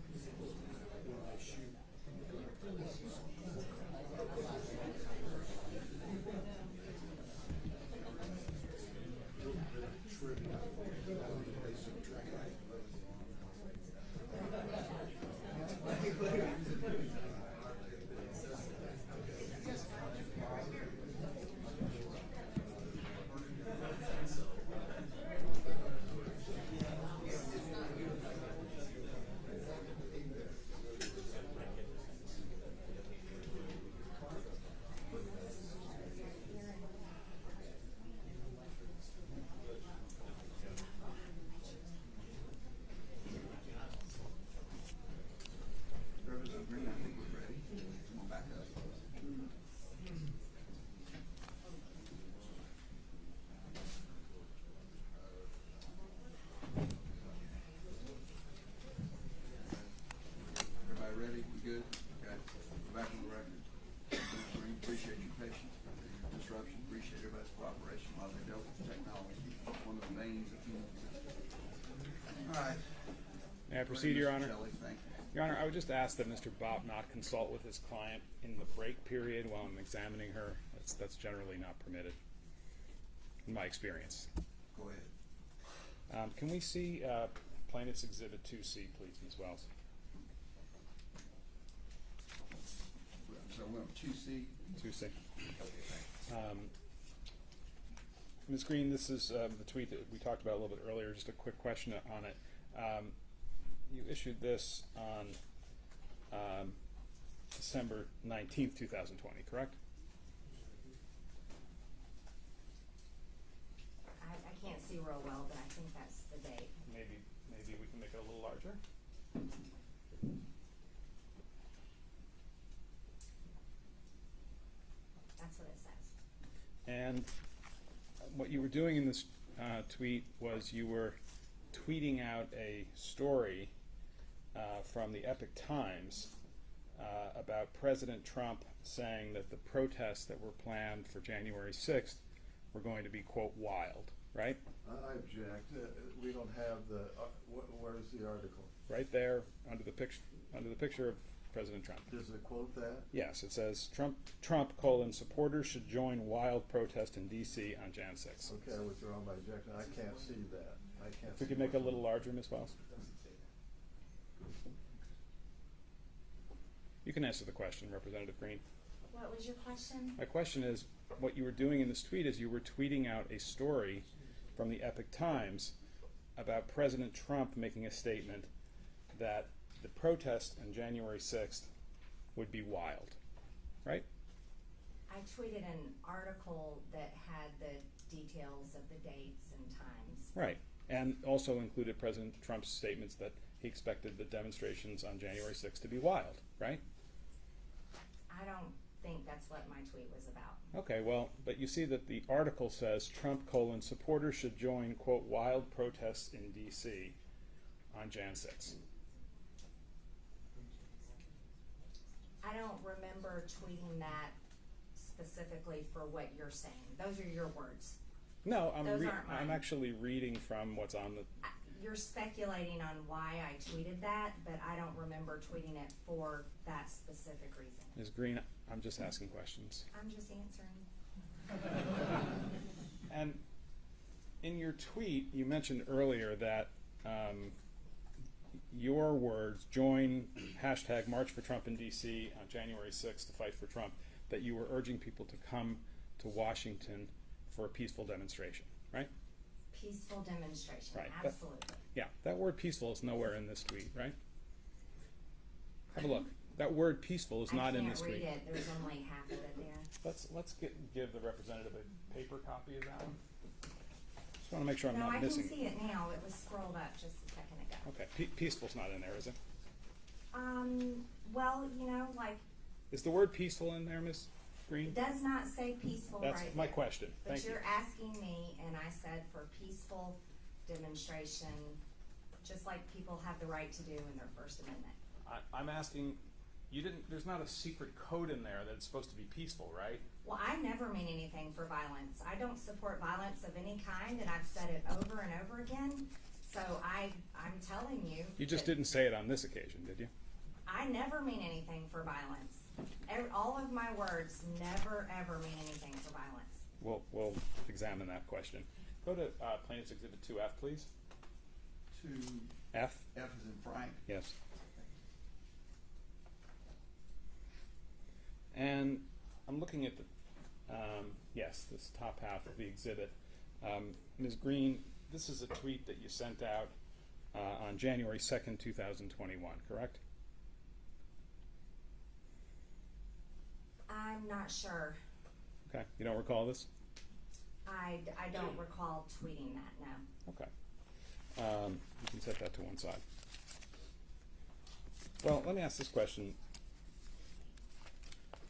good? Okay. Go back on the record. We appreciate your patience, your disruption, appreciate everybody's cooperation while they dealt with technology, one of the veins of human existence. All right. May I proceed, Your Honor? Shelley, thank you. Your Honor, I would just ask that Mr. Bob not consult with his client in the break period while I'm examining her. That's generally not permitted, in my experience. Go ahead. Can we see Plaintiff's Exhibit 2C, please, Ms. Wells? So we're on 2C. 2C. Okay, thanks. Ms. Greene, this is the tweet that we talked about a little bit earlier. Just a quick question on it. You issued this on December 19th, 2020, correct? I can't see real well, but I think that's the date. Maybe we can make it a little larger. That's what it says. And what you were doing in this tweet was you were tweeting out a story from the Epoch Times about President Trump saying that the protests that were planned for January 6th were going to be, quote, wild, right? I object. We don't have the, where's the article? Right there under the picture of President Trump. Does it quote that? Yes, it says Trump, supporters should join wild protest in D.C. on Jan 6th. Okay, I withdraw my objection. I can't see that. I can't If we see could make it a what- little larger, Ms. Wells. You can answer the question, Representative Greene. What was your question? My question is, what you were doing in this tweet is you were tweeting out a story from the Epoch Times about President Trump making a statement that the protest on January 6th would be wild, right? I tweeted an article that had the details of the dates and times. Right, and also included President Trump's statements that he expected the demonstrations on January 6th to be wild, right? I don't think that's what my tweet was about. Okay, well, but you see that the article says Trump, supporters should join, quote, wild protests in D.C. on Jan 6th. I don't remember tweeting that specifically for what you're saying. Those are your words. No, Those aren't mine. I'm actually reading from what's on the. You're speculating on why I tweeted that, but I don't remember tweeting it for that specific reason. Ms. Greene, I'm just asking questions. I'm just answering. And in your tweet, you mentioned earlier that your words, join hashtag March for Trump in D.C. on January 6th to fight for Trump, that you were urging people to come to Washington for a peaceful demonstration, right? Peaceful demonstration, Right. absolutely. Yeah, that word peaceful is nowhere in this tweet, right? Have a look. That word peaceful is not in this tweet. I can't read it. There's only half of it there. Let's give the representative a paper copy of that one. Just want to make sure I'm No, not I missing. can see it now. It was scrolled up just a second ago. Okay, peaceful's not in there, is it? Well, you know, like, Is the word peaceful in there, Ms. Greene? it does not say peaceful That's right my there. question. But Thank you. you're asking me, and I said for peaceful demonstration, just like people have the right to do in their First Amendment. I'm asking, you didn't. There's not a secret code in there that it's supposed to be peaceful, right? Well, I never mean anything for violence. I don't support violence of any kind, and I've said it over and over again. So I'm telling you. You just that didn't say it on this occasion, did you? I never mean anything for violence. All of my words never ever mean anything for violence. We'll examine that question. Go to Plaintiff's Exhibit 2F, please. 2F F. is in Frank. Yes. And I'm looking at the, yes, this top half of the exhibit. Ms. Greene, this is a tweet that you sent out on January 2nd, 2021, correct? I'm not sure. Okay, you don't recall this? I don't recall tweeting that, no. Okay. You can set that to one side. Well, let me ask this question.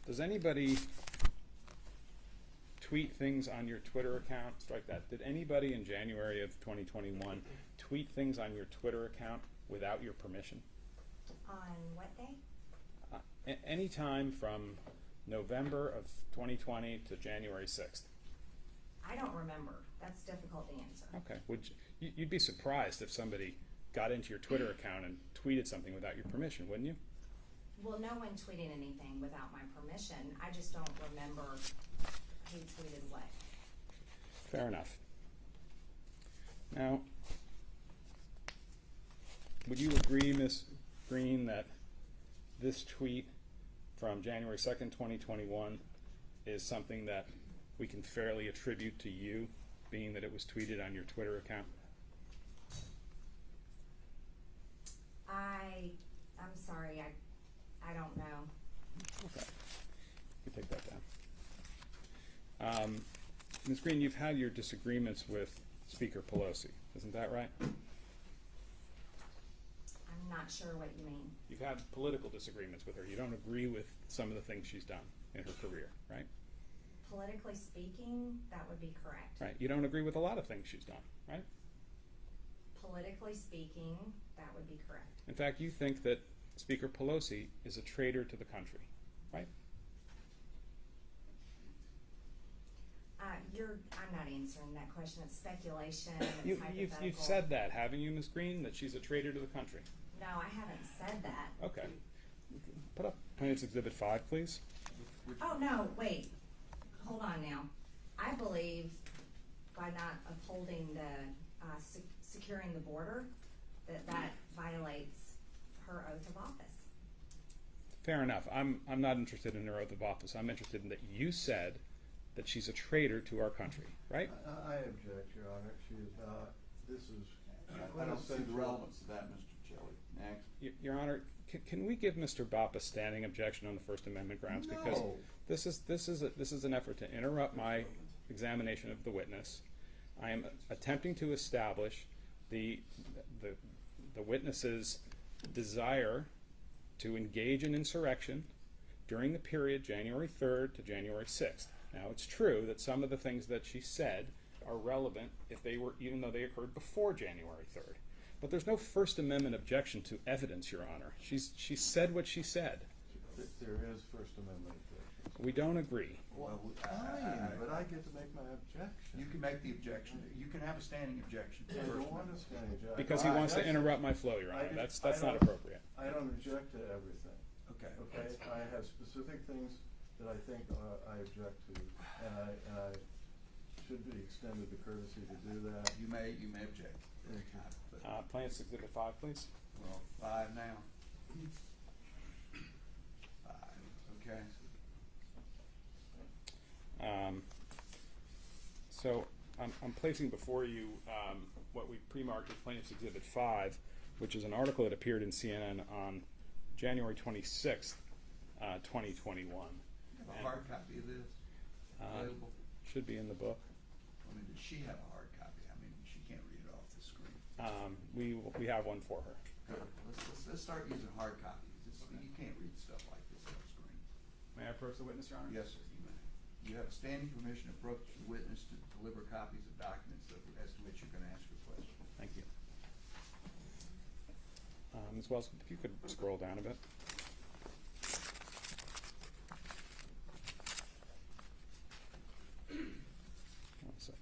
Does anybody tweet things on your Twitter account? Strike that. Did anybody in January of 2021 tweet things on your Twitter account without your permission? On what day? any time from November of 2020 to January 6th. I don't remember. That's difficult to answer. Okay. You'd be surprised if somebody got into your Twitter account and tweeted something without your permission, wouldn't you? Well, no one tweeted anything without my permission. I just don't remember who tweeted what. Fair enough. Now, would you agree, Ms. Greene, that this tweet from January 2nd, 2021 is something that we can fairly attribute to you, being that it was tweeted on your Twitter account? I'm sorry, I don't know. Okay. We take that down. Ms. Greene, you've had your disagreements with Speaker Pelosi, isn't that right? I'm not sure what you mean. You've had political disagreements with her. You don't agree with some of the things she's done in her career, right? Politically speaking, that would be correct. Right. You don't agree with a lot of things she's done, right? Politically speaking, that would be correct. In fact, you think that Speaker Pelosi is a traitor to the country, right? I'm not answering that question. It's speculation. It's hypothetical. You've said that, haven't you, Ms. Greene, that she's a traitor to the country? No, I haven't said that. Okay. Put up Plaintiff's Exhibit 5, please. Oh, no, wait. Hold on now. I believe by not upholding the securing the border, that violates her oath of office. Fair enough. I'm not interested in her oath of office. I'm interested in that you said that she's a traitor to our country, right? I object, Your Honor. She is not. This is. I don't see the relevance of that, Mr. Shelley. Next. Your Honor, can we give Mr. Bopp a standing objection on the First Amendment grounds? No. Because this is an effort to interrupt my examination of the witness. I am attempting to establish the witness's desire to engage in insurrection during the period January 3rd to January 6th. Now, it's true that some of the things that she said are relevant even though they occurred before January 3rd. But there's no First Amendment objection to evidence, Your Honor. She said what she said. There is First Amendment objection. We don't agree. Well, fine, but I get to make my objection. You can make the objection. You can have a standing objection. to I the don't First want a Amendment. standing objection. Because he wants to interrupt my flow, Your Honor. That's not appropriate. I don't object to everything. Okay. Okay, I have specific things that I think I object to, and I should be extended the courtesy to do that. You may object. Thank you. But, Plaintiff's Exhibit 5, please. well, 5 now. 5, okay. So I'm placing before you what we pre-marked as Plaintiff's Exhibit 5, which is an article that appeared in CNN on January 26th, 2021. You have a hard copy of this available? Should be in the book. I mean, does she have a hard copy? I mean, she can't read it off the screen. We have one for her. Good. Let's start using hard copies. You can't read stuff like this off screen. May I approach the witness, Your Honor? Yes, sir, you may. You have a standing permission to approach the witness to deliver copies of documents as to which you're going to ask your question. Thank you. Ms. Wells, if you could scroll down a bit. One second.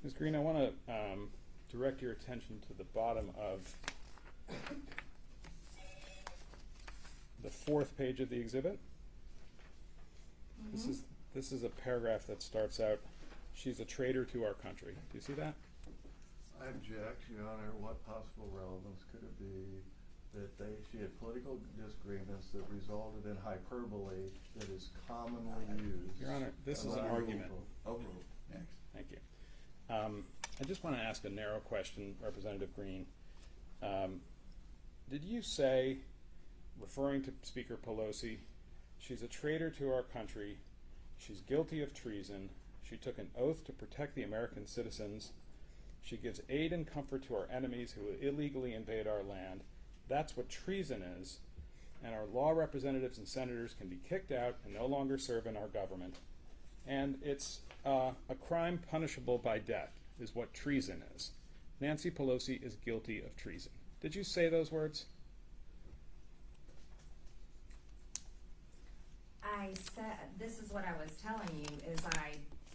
Ms. Greene, I want to direct your attention to the bottom of the 4th page of the exhibit. Mm-hmm. This is a paragraph that starts out, "She's a traitor to our country." Do you see that? I object, Your Honor. What possible relevance could it be that she had political disagreements that resulted in hyperbole that is commonly used? Your Honor, this is an Overruled. argument. Overruled. Next. Thank you. I just want to ask a narrow question, Representative Greene. Did you say referring to Speaker Pelosi, she's a traitor to our country, she's guilty of treason, she took an oath to protect the American citizens, she gives aid and comfort to our enemies who illegally invade our land. That's what treason is, and our law representatives and senators can be kicked out and no longer serve in our government. And it's a crime punishable by death, is what treason is. Nancy Pelosi is guilty of treason. Did you say those words? I said, this is what I was telling you, is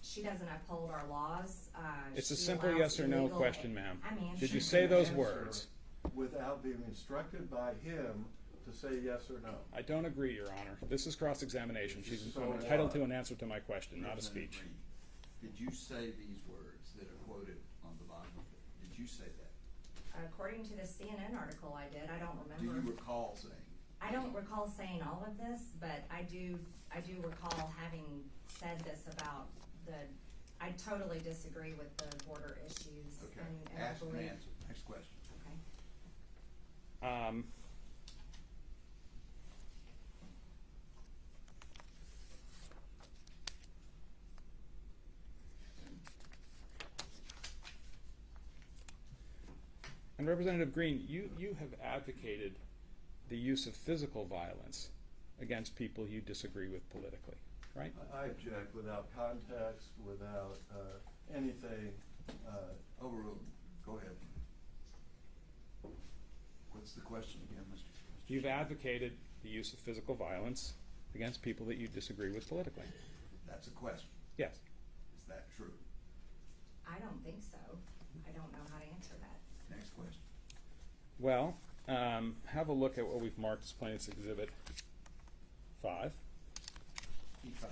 she doesn't uphold our laws. It's a she simple allows yes or no illegal- question, ma'am. I mean, Did she you say those Answer words? Without being instructed by him to say yes or no. I don't agree, Your Honor. This is cross-examination. She's So entitled what? to an answer to my question, not a Representative speech. Green, did you say these words that are quoted on the bottom of it? Did you say that? According to the CNN article I did, I don't Do remember. you recall saying? I don't recall saying all of this, but I do recall having said this about I totally disagree with the border issues. Okay, And I ask and believe- answer. Next question. Okay. And Representative Green, you have advocated the use of physical violence against people you disagree with politically, right? I object without context, without anything. Overruled. Go ahead. What's the question again, Mr. You've advocated the use of physical violence against people that you disagree with politically. That's a question. Yes. Is that true? I don't think so. I don't know how to answer that. Next question. Well, have a look at what we've marked as Plaintiff's Exhibit 5, P5.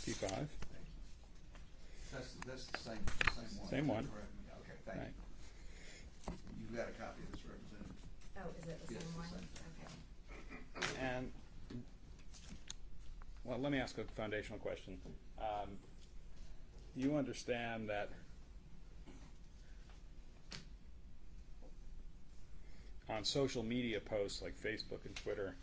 P5. Thank you. That's the same one. Same one. Correct me. Okay, thank Right. you. You've got a copy of this, Representative. Oh, is it the Yes, same the one? same. Okay. And, well, let me ask a foundational question. You understand that on social media posts like Facebook and Twitter,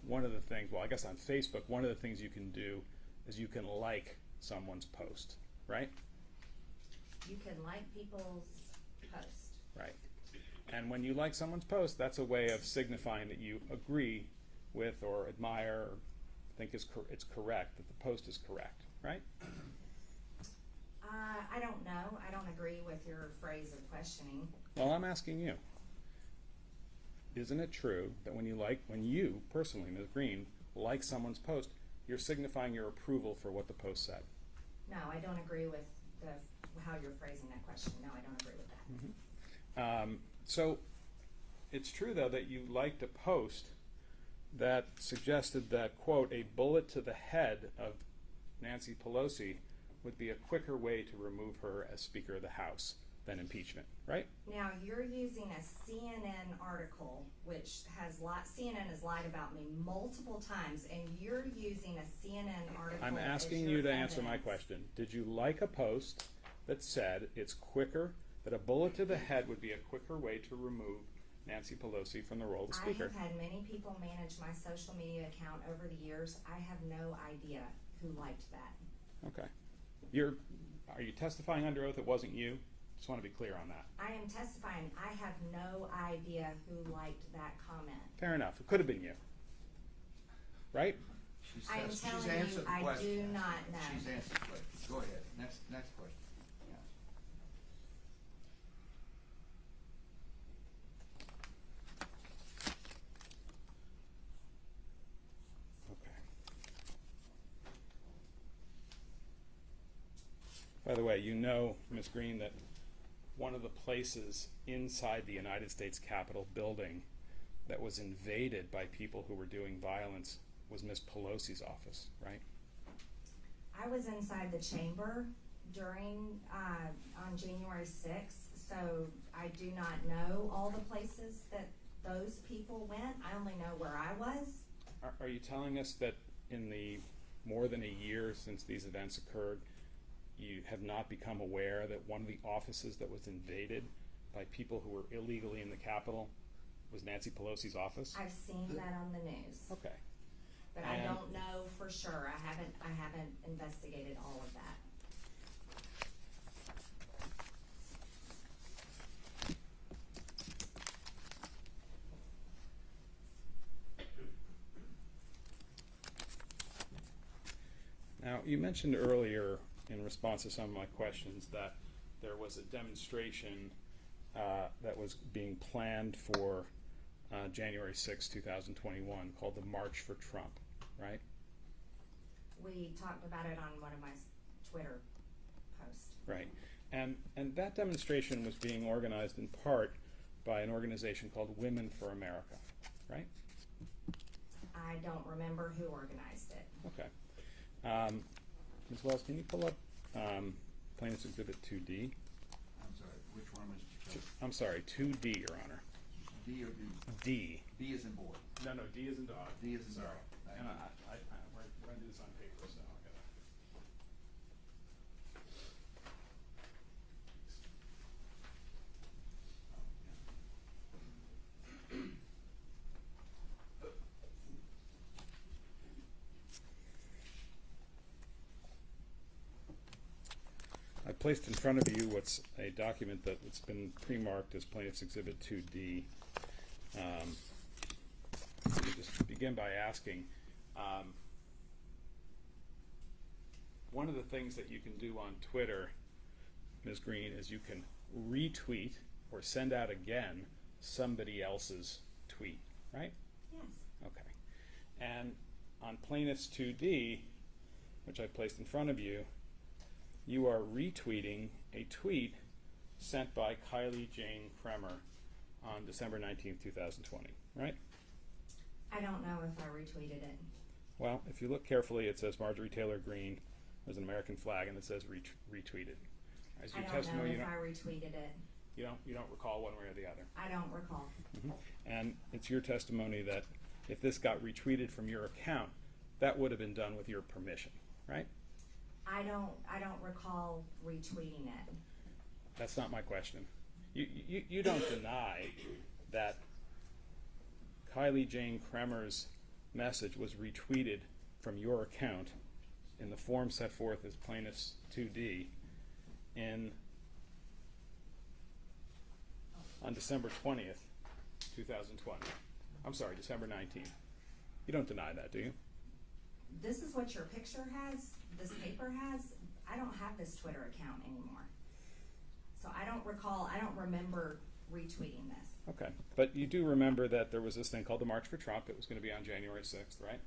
one of the things, well, I guess on Facebook, one of the things you can do is you can like someone's post, right? You can like people's posts. Right. And when you like someone's post, that's a way of signifying that you agree with or admire or think it's correct, that the post is correct, right? I don't know. I don't agree with your phrase of questioning. Well, I'm asking you. Isn't it true that when you personally, Ms. Green, like someone's post, you're signifying your approval for what the post said? No, I don't agree with how you're phrasing that question. No, I don't agree with that. So it's true, though, that you liked a post that suggested that, quote, a bullet to the head of Nancy Pelosi would be a quicker way to remove her as Speaker of the House than impeachment, right? Now, you're using a CNN article, which CNN has lied about me multiple times, and you're using a CNN article. I'm asking as you your to answer my evidence. question. Did you like a post that said it's quicker, that a bullet to the head would be a quicker way to remove Nancy Pelosi from the role of Speaker? I have had many people manage my social media account over the years. I have no idea who liked that. Okay. Are you testifying under oath it wasn't you? Just want to be clear on that. I am testifying. I have no idea who liked that comment. Fair enough. It could have been you. Right? I am She's telling you, answered the I question. do not know. She's answered the question. Go ahead. Next question. Yeah. Okay. By the way, you know, Ms. Green, that one of the places inside the United States Capitol building that was invaded by people who were doing violence was Ms. Pelosi's office, right? I was inside the chamber during on January 6th, so I do not know all the places that those people went. I only know where I was. Are you telling us that in the more than a year since these events occurred, you have not become aware that one of the offices that was invaded by people who were illegally in the Capitol was Nancy Pelosi's office? I've seen that on the news, Okay. but I And- don't know for sure. I haven't investigated all of that. Now, you mentioned earlier, in response to some of my questions, that there was a demonstration that was being planned for January 6, 2021, called the March for Trump, right? We talked about it on one of my Twitter posts. Right. And that demonstration was being organized in part by an organization called Women for America, right? I don't remember who organized it. Okay. Ms. Wells, can you pull up Plaintiff's Exhibit 2D? I'm sorry, which one was it? I'm sorry, 2D, Your Honor. D or B? D. B is in boy. No, D is in dog. D is in Sorry. dog. Thank And you. we're going to do this on paper, so I gotta. I placed in front of you what's a document that's been pre-marked as Plaintiff's Exhibit 2D. Let me just begin by asking, one of the things that you can do on Twitter, Ms. Greene, is you can retweet or send out again somebody else's tweet, right? Yes. Okay. And on Plaintiff's 2D, which I placed in front of you, you are retweeting a tweet sent by Kylie Jane Kremer on December 19th, 2020, right? I don't know if I retweeted it. Well, if you look carefully, it says Marjorie Taylor Greene. There's an American flag, and it says retweeted. As I your don't know testimony, if I retweeted it. you don't recall one way or the other. I don't recall. And it's your testimony that if this got retweeted from your account, that would have been done with your permission, right? I don't recall retweeting it. That's not my question. You don't deny that Kylie Jane Kremer's message was retweeted from your account in the form set forth as Plaintiff's 2D on December 20th, 2020. I'm sorry, December 19th. You don't deny that, do you? This is what your picture has, this paper has. I don't have this Twitter account anymore. So I don't remember retweeting this. Okay. But you do remember that there was this thing called the March for Trump. It was going to be on January 6th, right?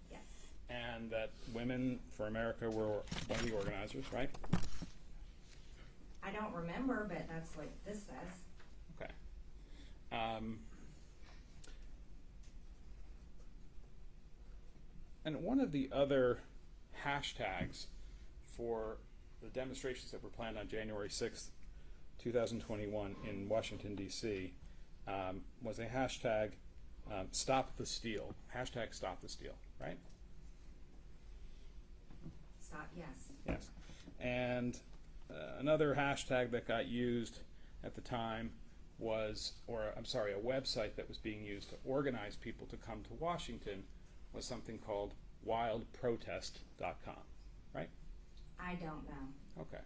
Yes. And that Women for America were one of the organizers, right? I don't remember, but that's what this says. Okay. And one of the other hashtags for the demonstrations that were planned on January 6th, 2021 in Washington, D.C. Was a hashtag Stop the Steal. Hashtag Stop the Steal, right? Stop, yes. Yes. And another hashtag that got used at the time was, a website that was being used to organize people to come to Washington was something called Wildprotest.com, right? I don't know. Okay.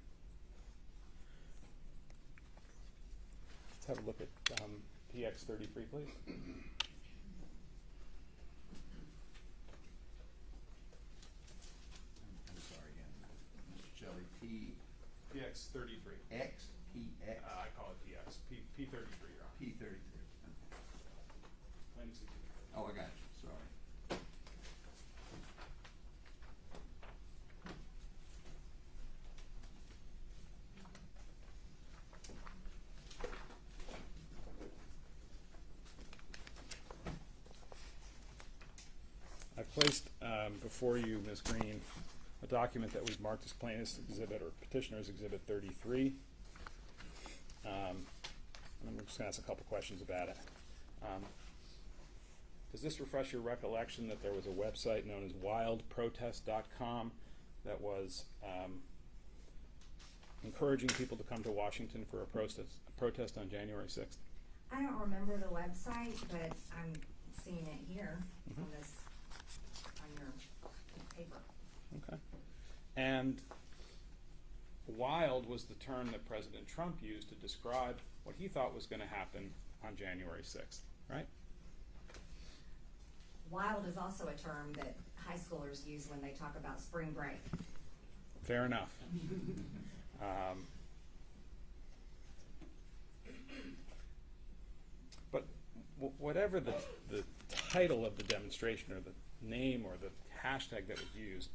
Let's have a look at PX33, please. I'm sorry again, Mr. Shelley, PX33. X, PX, I call it PX. P33, Your Honor. P33. Oh, I got you, sorry. I've placed before you, Ms. Greene, a document that we've marked as Plaintiff's Exhibit or Petitioner's Exhibit 33. And I'm just going to ask a couple questions about it. Does this refresh your recollection that there was a website known as wildprotest.com that was encouraging people to come to Washington for a protest on January 6th? I don't remember the website, but I'm seeing it here on this, on your paper. Okay. And wild was the term that President Trump used to describe what he thought was going to happen on January 6th, right? Wild is also a term that high schoolers use when they talk about spring break. Fair enough. But whatever the title of the demonstration or the name or the hashtag that was used,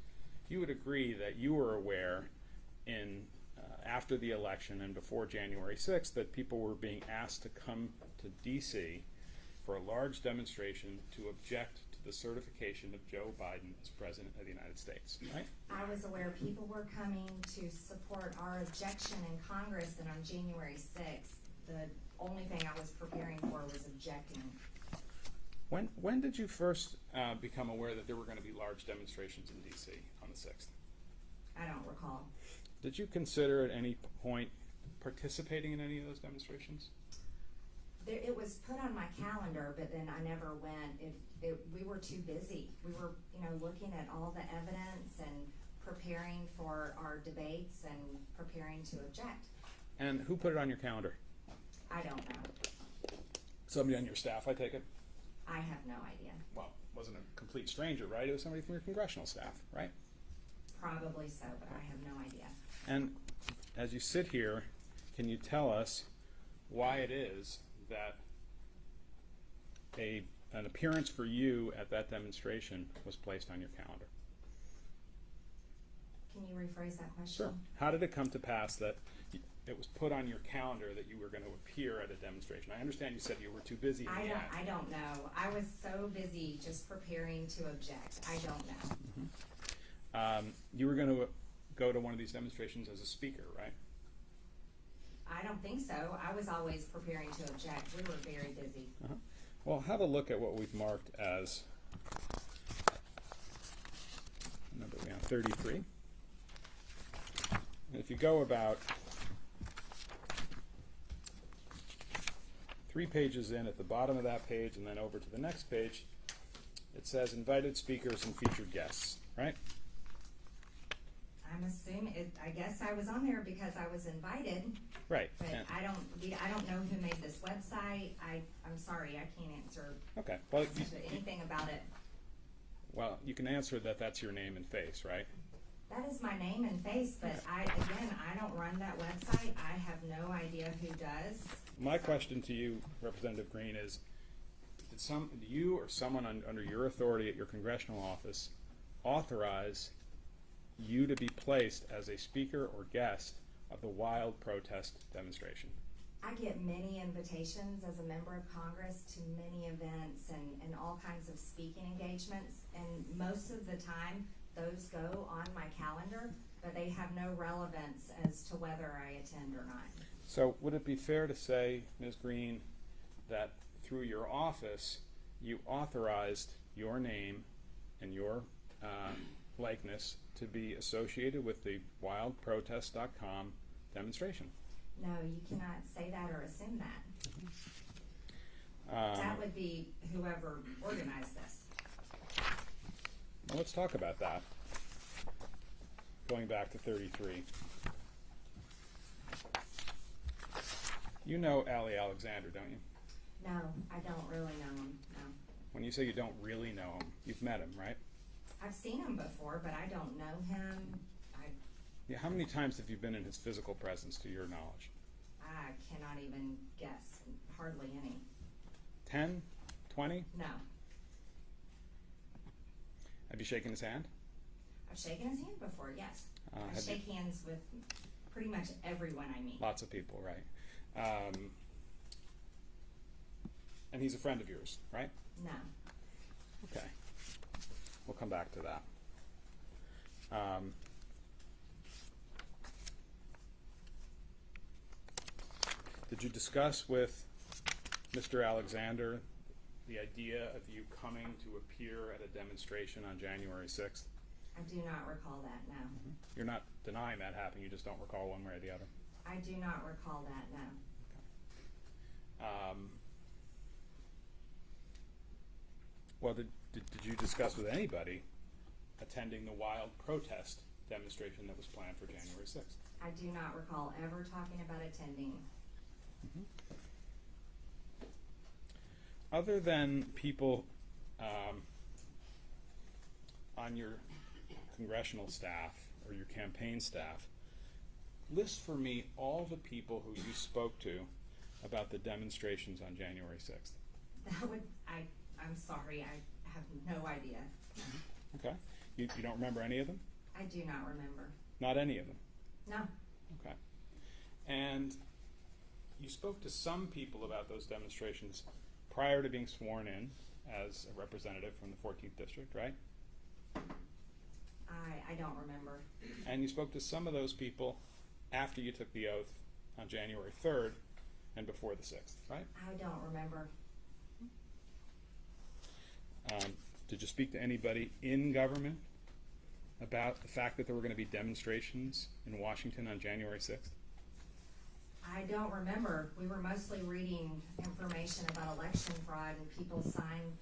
you would agree that you were aware in after the election and before January 6th that people were being asked to come to D.C. for a large demonstration to object to the certification of Joe Biden as President of the United States, right? I was aware people were coming to support our objection in Congress, and on January 6th, the only thing I was preparing for was objecting. When did you first become aware that there were going to be large demonstrations in D.C. on the 6th? I don't recall. Did you consider at any point participating in any of those demonstrations? It was put on my calendar, but then I never went. We were too busy. We were, looking at all the evidence and preparing for our debates and preparing to object. And who put it on your calendar? I don't know. Somebody on your staff, I take it? I have no idea. Well, wasn't a complete stranger, right? It was somebody from your congressional staff, right? Probably so, but I have no idea. And as you sit here, can you tell us why it is that an appearance for you at that demonstration was placed on your calendar? Can you rephrase that question? Sure. How did it come to pass that it was put on your calendar that you were going to appear at a demonstration? I understand you said you were too busy in the end. I don't know. I was so busy just preparing to object. I don't know. You were going to go to one of these demonstrations as a speaker, right? I don't think so. I was always preparing to object. We were very busy. Well, have a look at what we've marked as number 33. And if you go about 3 pages in at the bottom of that page and then over to the next page, it says invited speakers and featured guests, right? I'm assuming I guess I was on there because I was invited. Right. But I don't know who made this website. I'm sorry, I can't answer Okay. Well, anything about it. well, you can answer that that's your name and face, right? That is my name and face, but I don't run that website. I have no idea who does. My question to you, Representative Greene, is did you or someone under your authority at your congressional office authorize you to be placed as a speaker or guest of the Wildprotest demonstration? I get many invitations as a member of Congress to many events and all kinds of speaking engagements, and most of the time those go on my calendar, but they have no relevance as to whether I attend or not. So would it be fair to say, Ms. Greene, that through your office you authorized your name and your likeness to be associated with the wildprotest.com demonstration? No, you cannot say that or assume that. That would be whoever organized this. Well, let's talk about that. Going back to 33. You know Ali Alexander, don't you? No, I don't really know him, no. When you say you don't really know him, you've met him, right? I've seen him before, but I don't know him. Yeah, how many times have you been in his physical presence to your knowledge? I cannot even guess. Hardly any. 10? 20? No. Have you shaken his hand? I've shaken his hand before, yes. I have shake hands with pretty much everyone I meet. Lots of people, right? And he's a friend of yours, right? No. Okay. We'll come back to that. Did you discuss with Mr. Alexander the idea of you coming to appear at a demonstration on January 6th? I do not recall that, no. You're not denying that happened, you just don't recall one way or the other? I do not recall that, no. Well, did you discuss with anybody attending the Wildprotest demonstration that was planned for January 6th? I do not recall ever talking about attending. Other than people on your congressional staff or your campaign staff, list for me all the people who you spoke to about the demonstrations on January 6th. I'm sorry, I have no idea. Okay? You don't remember any of them? I do not remember. Not any of them? No. Okay. And you spoke to some people about those demonstrations prior to being sworn in as a representative from the 14th District, right? I don't remember. And you spoke to some of those people after you took the oath on January 3rd and before the 6th, right? I don't remember. Did you speak to anybody in government about the fact that there were going to be demonstrations in Washington on January 6th? I don't remember. We were mostly reading information about election fraud, and people signed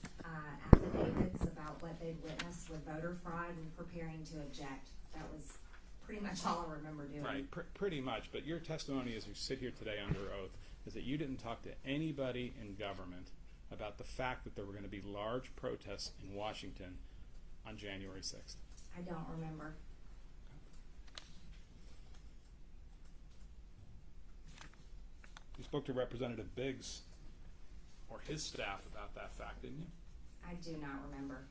affidavits about what they'd witnessed with voter fraud and preparing to object. That was pretty much all I remember doing. Right, pretty much. But your testimony as you sit here today under oath is that you didn't talk to anybody in government about the fact that there were going to be large protests in Washington on January 6th. I don't remember. You spoke to Representative Biggs or his staff about that fact, didn't you? I do not remember.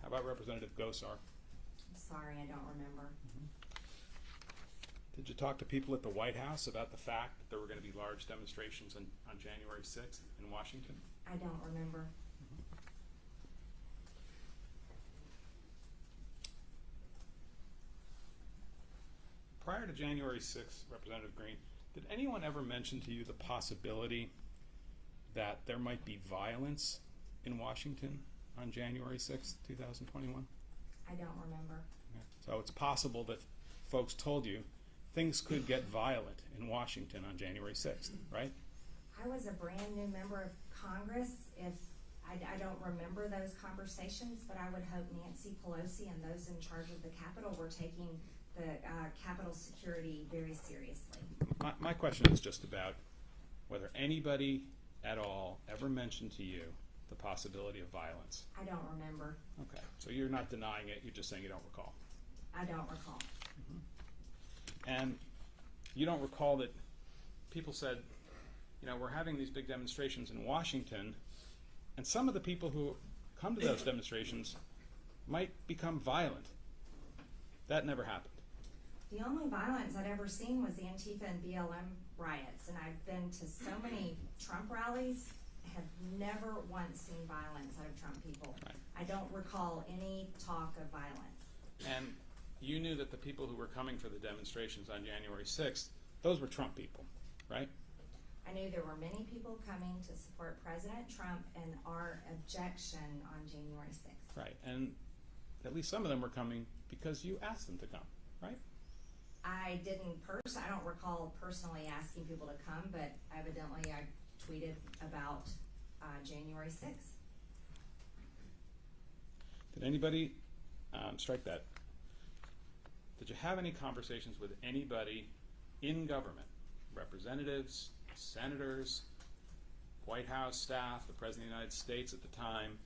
How about Representative Gosar? I'm sorry, I don't remember. Did you talk to people at the White House about the fact that there were going to be large demonstrations on January 6th in Washington? I don't remember. Prior to January 6th, Representative Greene, did anyone ever mention to you the possibility that there might be violence in Washington on January 6th, 2021? I don't remember. Okay. So it's possible that folks told you things could get violent in Washington on January 6th, right? I was a brand new member of Congress. If I don't remember those conversations, but I would hope Nancy Pelosi and those in charge of the Capitol were taking the Capitol security very seriously. My question is just about whether anybody at all ever mentioned to you the possibility of violence. I don't remember. Okay, so you're not denying it, you're just saying you don't recall. I don't recall. And you don't recall that people said, you know, we're having these big demonstrations in Washington, and some of the people who come to those demonstrations might become violent. That never happened. The only violence I'd ever seen was Antifa and BLM riots, and I've been to so many Trump rallies, have never once seen violence out of Trump people. Right. I don't recall any talk of violence. And you knew that the people who were coming for the demonstrations on January 6th, those were Trump people, right? I knew there were many people coming to support President Trump and our objection on January 6th. Right, and at least some of them were coming because you asked them to come, right? I don't recall personally asking people to come, but evidently I tweeted about January 6th. Did anybody, strike that, did you have any conversations with anybody in government, representatives, senators, White House staff, the President of the United States at the time,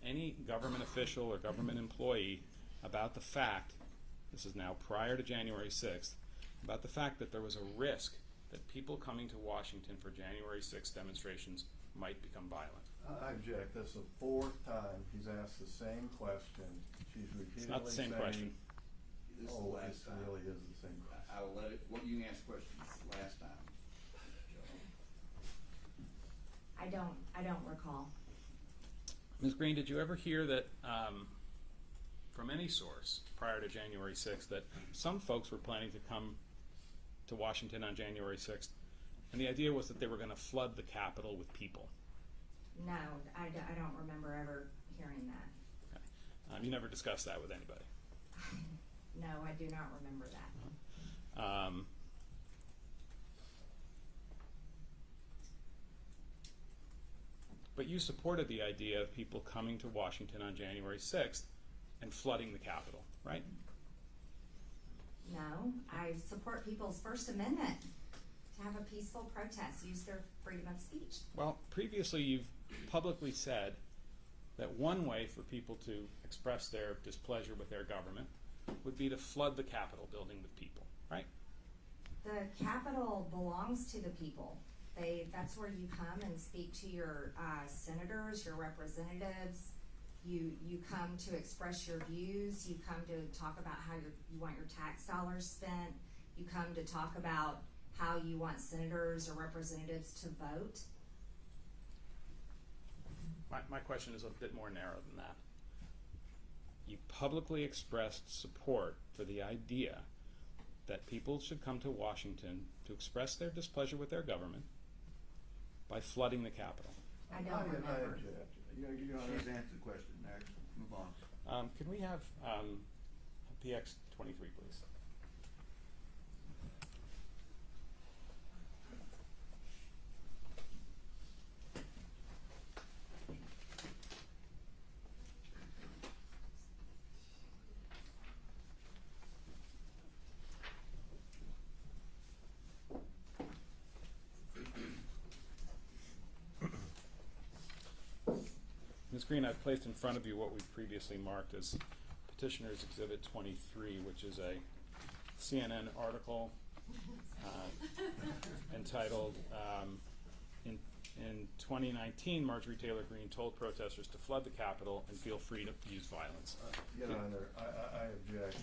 any government official or government employee about the fact, this is now prior to January 6th, about the fact that there was a risk that people coming to Washington for January 6th demonstrations might become violent? I object. That's the fourth time he's asked the same question. She's repeatedly It's not the same saying, question. This is the oh, last it time. really is the same question. I will let it, what you can ask questions last time. I don't recall. Ms. Greene, did you ever hear that from any source prior to January 6th that some folks were planning to come to Washington on January 6th, and the idea was that they were going to flood the Capitol with people? No, I don't remember ever hearing that. Okay. You never discussed that with anybody? No, I do not remember that. But you supported the idea of people coming to Washington on January 6th and flooding the Capitol, right? No, I support people's First Amendment to have a peaceful protest, use their freedom of speech. Well, previously you've publicly said that one way for people to express their displeasure with their government would be to flood the Capitol building with people, right? The Capitol belongs to the people. That's where you come and speak to your senators, your representatives. You come to express your views. You come to talk about how you want your tax dollars spent. You come to talk about how you want senators or representatives to vote. My question is a bit more narrow than that. You publicly expressed support for the idea that people should come to Washington to express their displeasure with their government by flooding the Capitol. I don't remember. She's answered the question. Next, move on. Can we have PX 23, please? Ms. Greene, I've placed in front of you what we've previously marked as Petitioner's Exhibit 23, which is a CNN article entitled, in 2019, Marjorie Taylor Greene told protesters to flood the Capitol and feel free to use violence. Your Honor, I object.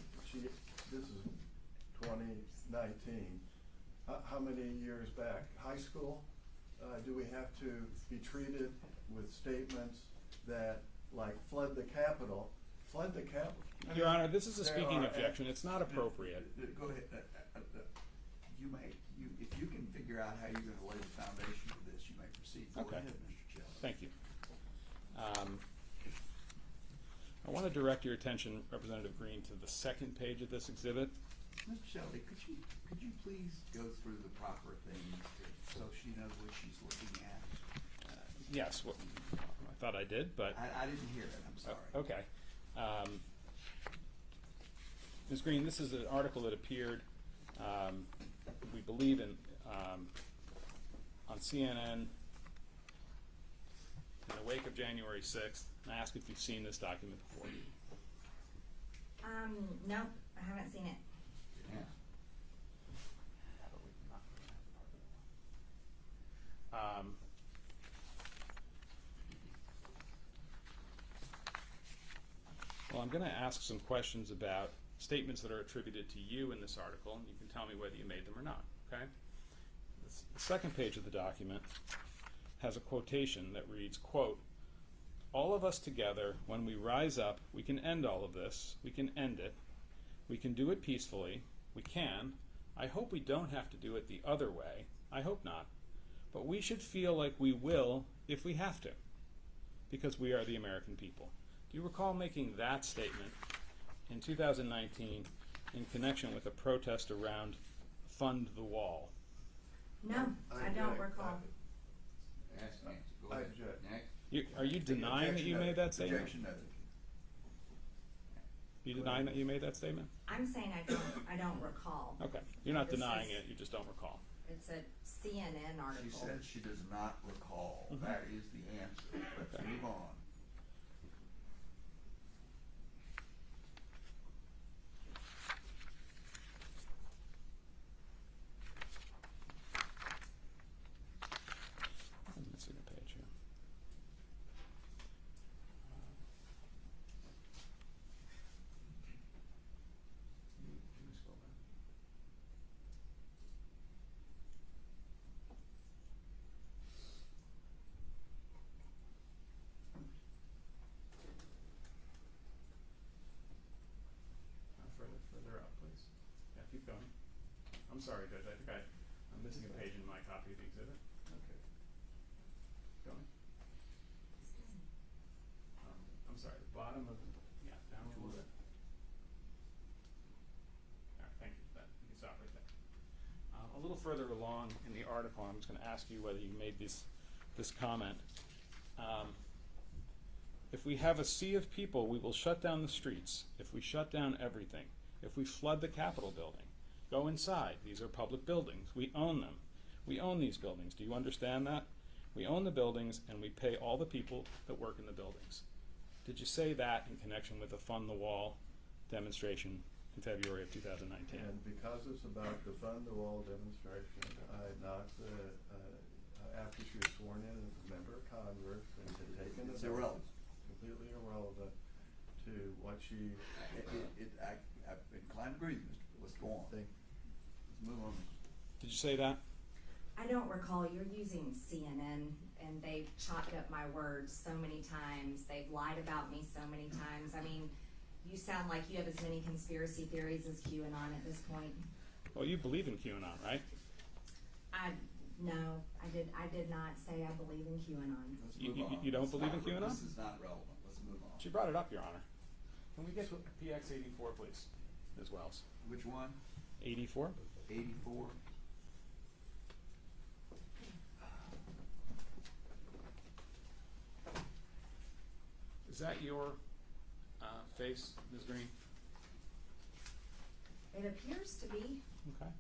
This is 2019. How many years back? High school? Do we have to be treated with statements that, like, flood the Capitol? Flood the Capitol? Your Honor, this is a There speaking are- objection. It's not appropriate. Go ahead. If you can figure out how you're going to lay the foundation for this, you may proceed. Go Okay. ahead, Mr. Chairman. Thank you. I want to direct your attention, Representative Greene, to the second page of this exhibit. Mr. Shelley, could you please go through the proper things so she knows what she's looking at? Yes, I thought I did, but I didn't hear it. I'm sorry. okay. Ms. Greene, this is an article that appeared, we believe, on CNN in the wake of January 6th. And I ask if you've seen this document before. No, I haven't seen it. Yeah. Well, I'm going to ask some questions about statements that are attributed to you in this article, and you can tell me whether you made them or not, okay? The second page of the document has a quotation that reads, quote, "All of us together, when we rise up, we can end all of this, we can end it, we can do it peacefully, we can. I hope we don't have to do it the other way, I hope not, but we should feel like we will if we have to, because we are the American people." Do you recall making that statement in 2019 in connection with a protest around Fund the Wall? No, I don't recall. Ask Nancy. Go I ahead. object. Next. Are you denying that you made that statement? Objection noted. You denying that you made that statement? I'm saying I don't recall. Okay. You're not This denying is- it, you just don't recall. It's a CNN article. She said she does not recall. Mhm. That is the answer. Let's Okay. move on. I'm missing a page here. Can you scroll down? Further up, please. Yeah, keep going. I'm sorry, Judge. I think I'm missing a page in my copy of the exhibit. Okay. Going. I'm sorry. The bottom of down a little bit. All right. Thank you. You can stop right there. A little further along in the article, I'm just going to ask you whether you made this comment. If we have a sea of people, we will shut down the streets. If we shut down everything, if we flood the Capitol building, go inside. These are public buildings. We own them. We own these buildings. Do you understand that? We own the buildings, and we pay all the people that work in the buildings. Did you say that in connection with the Fund the Wall demonstration in February of 2019? And because it's about the Fund the Wall demonstration, I knocked after she was sworn in as a member of Congress and had taken It's the vote, irrelevant. completely irrelevant to what she. I'm inclined to agree with you, Mr. Let's go on. Think. Let's move on. Did you say that? I don't recall. You're using CNN, and they've chopped up my words so many times. They've lied about me so many times. I mean, you sound like you have as many conspiracy theories as QAnon at this point. Well, you believe in QAnon, right? No, I did not say I believe in QAnon. Let's You- move on. you don't It's believe not in QAnon? This is not relevant. Let's move on. She brought it up, Your Honor. Can we get PX 84, please, Ms. Wells? Which one? 84? 84. Is that your face, Ms. Green? It appears to be. Okay.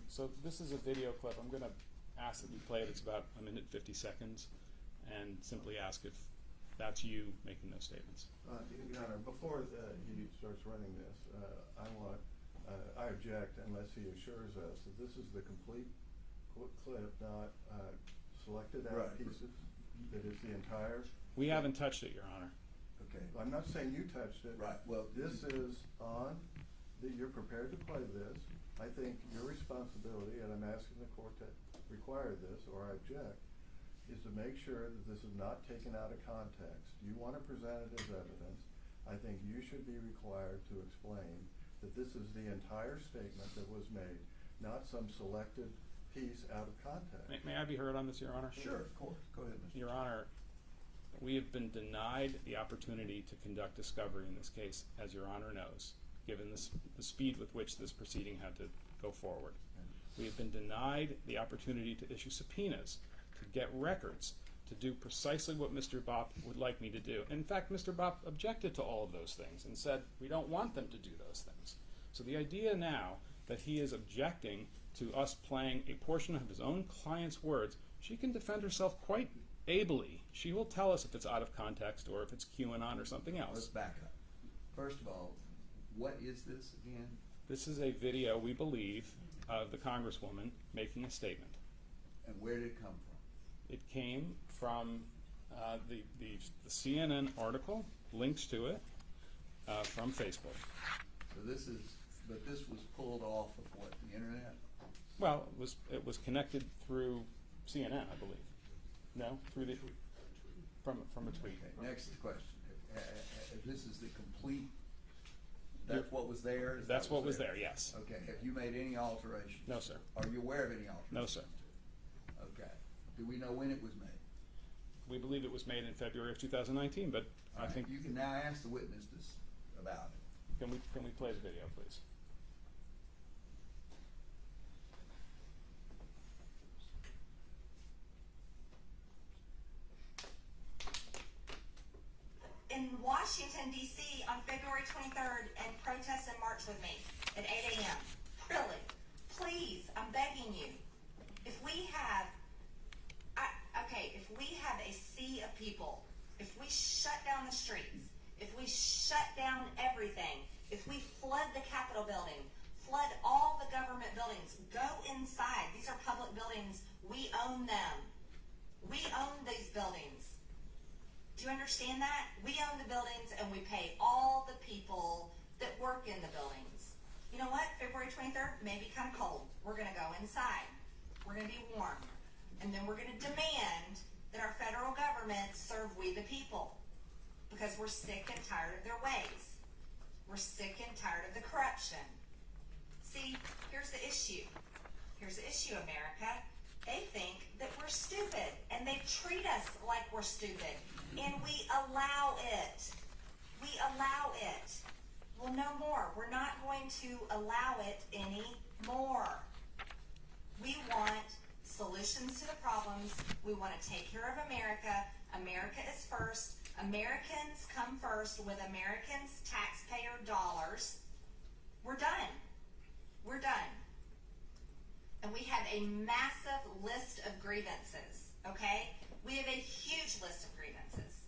So this is a video clip. I'm going to ask that you play it. It's about 1 minute 50 seconds, and simply ask if that's you making those statements. Your Honor, before he starts running this, I object unless he assures us that this is the complete clip, not selected out Right. pieces, that is the entire. We haven't touched it, Your Honor. Okay. I'm not saying you touched it. Right, well, This is on, that you're prepared to play this. I think your responsibility, and I'm asking the court to require this, or I object, is to make sure that this is not taken out of context. You want to present it as evidence. I think you should be required to explain that this is the entire statement that was made, not some selected piece out of context. May I be heard on this, Your Honor? sure, of course. Go ahead, Mr. Your Honor, we have been denied the opportunity to conduct discovery in this case, as Your Honor knows, given the speed with which this proceeding had to go forward. We have been denied the opportunity to issue subpoenas, to get records, to do precisely what Mr. Bopp would like me to do. In fact, Mr. Bopp objected to all of those things and said, we don't want them to do those things. So the idea now that he is objecting to us playing a portion of his own client's words, she can defend herself quite ably. She will tell us if it's out of context or if it's QAnon or something Let's else. back up. First of all, what is this again? This is a video, we believe, of the Congresswoman making a statement. And where did it come from? It came from the CNN article, links to it, from Facebook. So this was pulled off of what, the internet? Well, it was connected through CNN, I believe. No, through the from a tweet. Okay, next question. This is the complete, that's what was there? Is That's that what was there. Yes. Okay, have you made any alterations? No, sir. Are you aware of any alterations? No, sir. Okay. Do we know when it was made? We believe it was made in February of 2019, but I think You can now ask the witness this about it. can we play the video, please? In Washington, D.C. on February 23rd and protest and march with me at 8 a.m. Really? Please, I'm begging you. If we have a sea of people, if we shut down the streets, if we shut down everything, if we flood the Capitol building, flood all the government buildings, go inside. These are public buildings. We own them. We own these buildings. Do you understand that? We own the buildings and we pay all the people that work in the buildings. You know what? February 23rd may be kind of cold. We're going to go inside. We're going to be warm. And then we're going to demand that our federal government serve we the people. Because we're sick and tired of their ways. We're sick and tired of the corruption. See, here's the issue. Here's the issue, America. They think that we're stupid, and they treat us like we're stupid, and we allow it. We allow it. Well, no more. We're not going to allow it anymore. We want solutions to the problems. We want to take care of America. America is first. Americans come first with Americans' taxpayer dollars. We're done. We're done. And we have a massive list of grievances, okay? We have a huge list of grievances.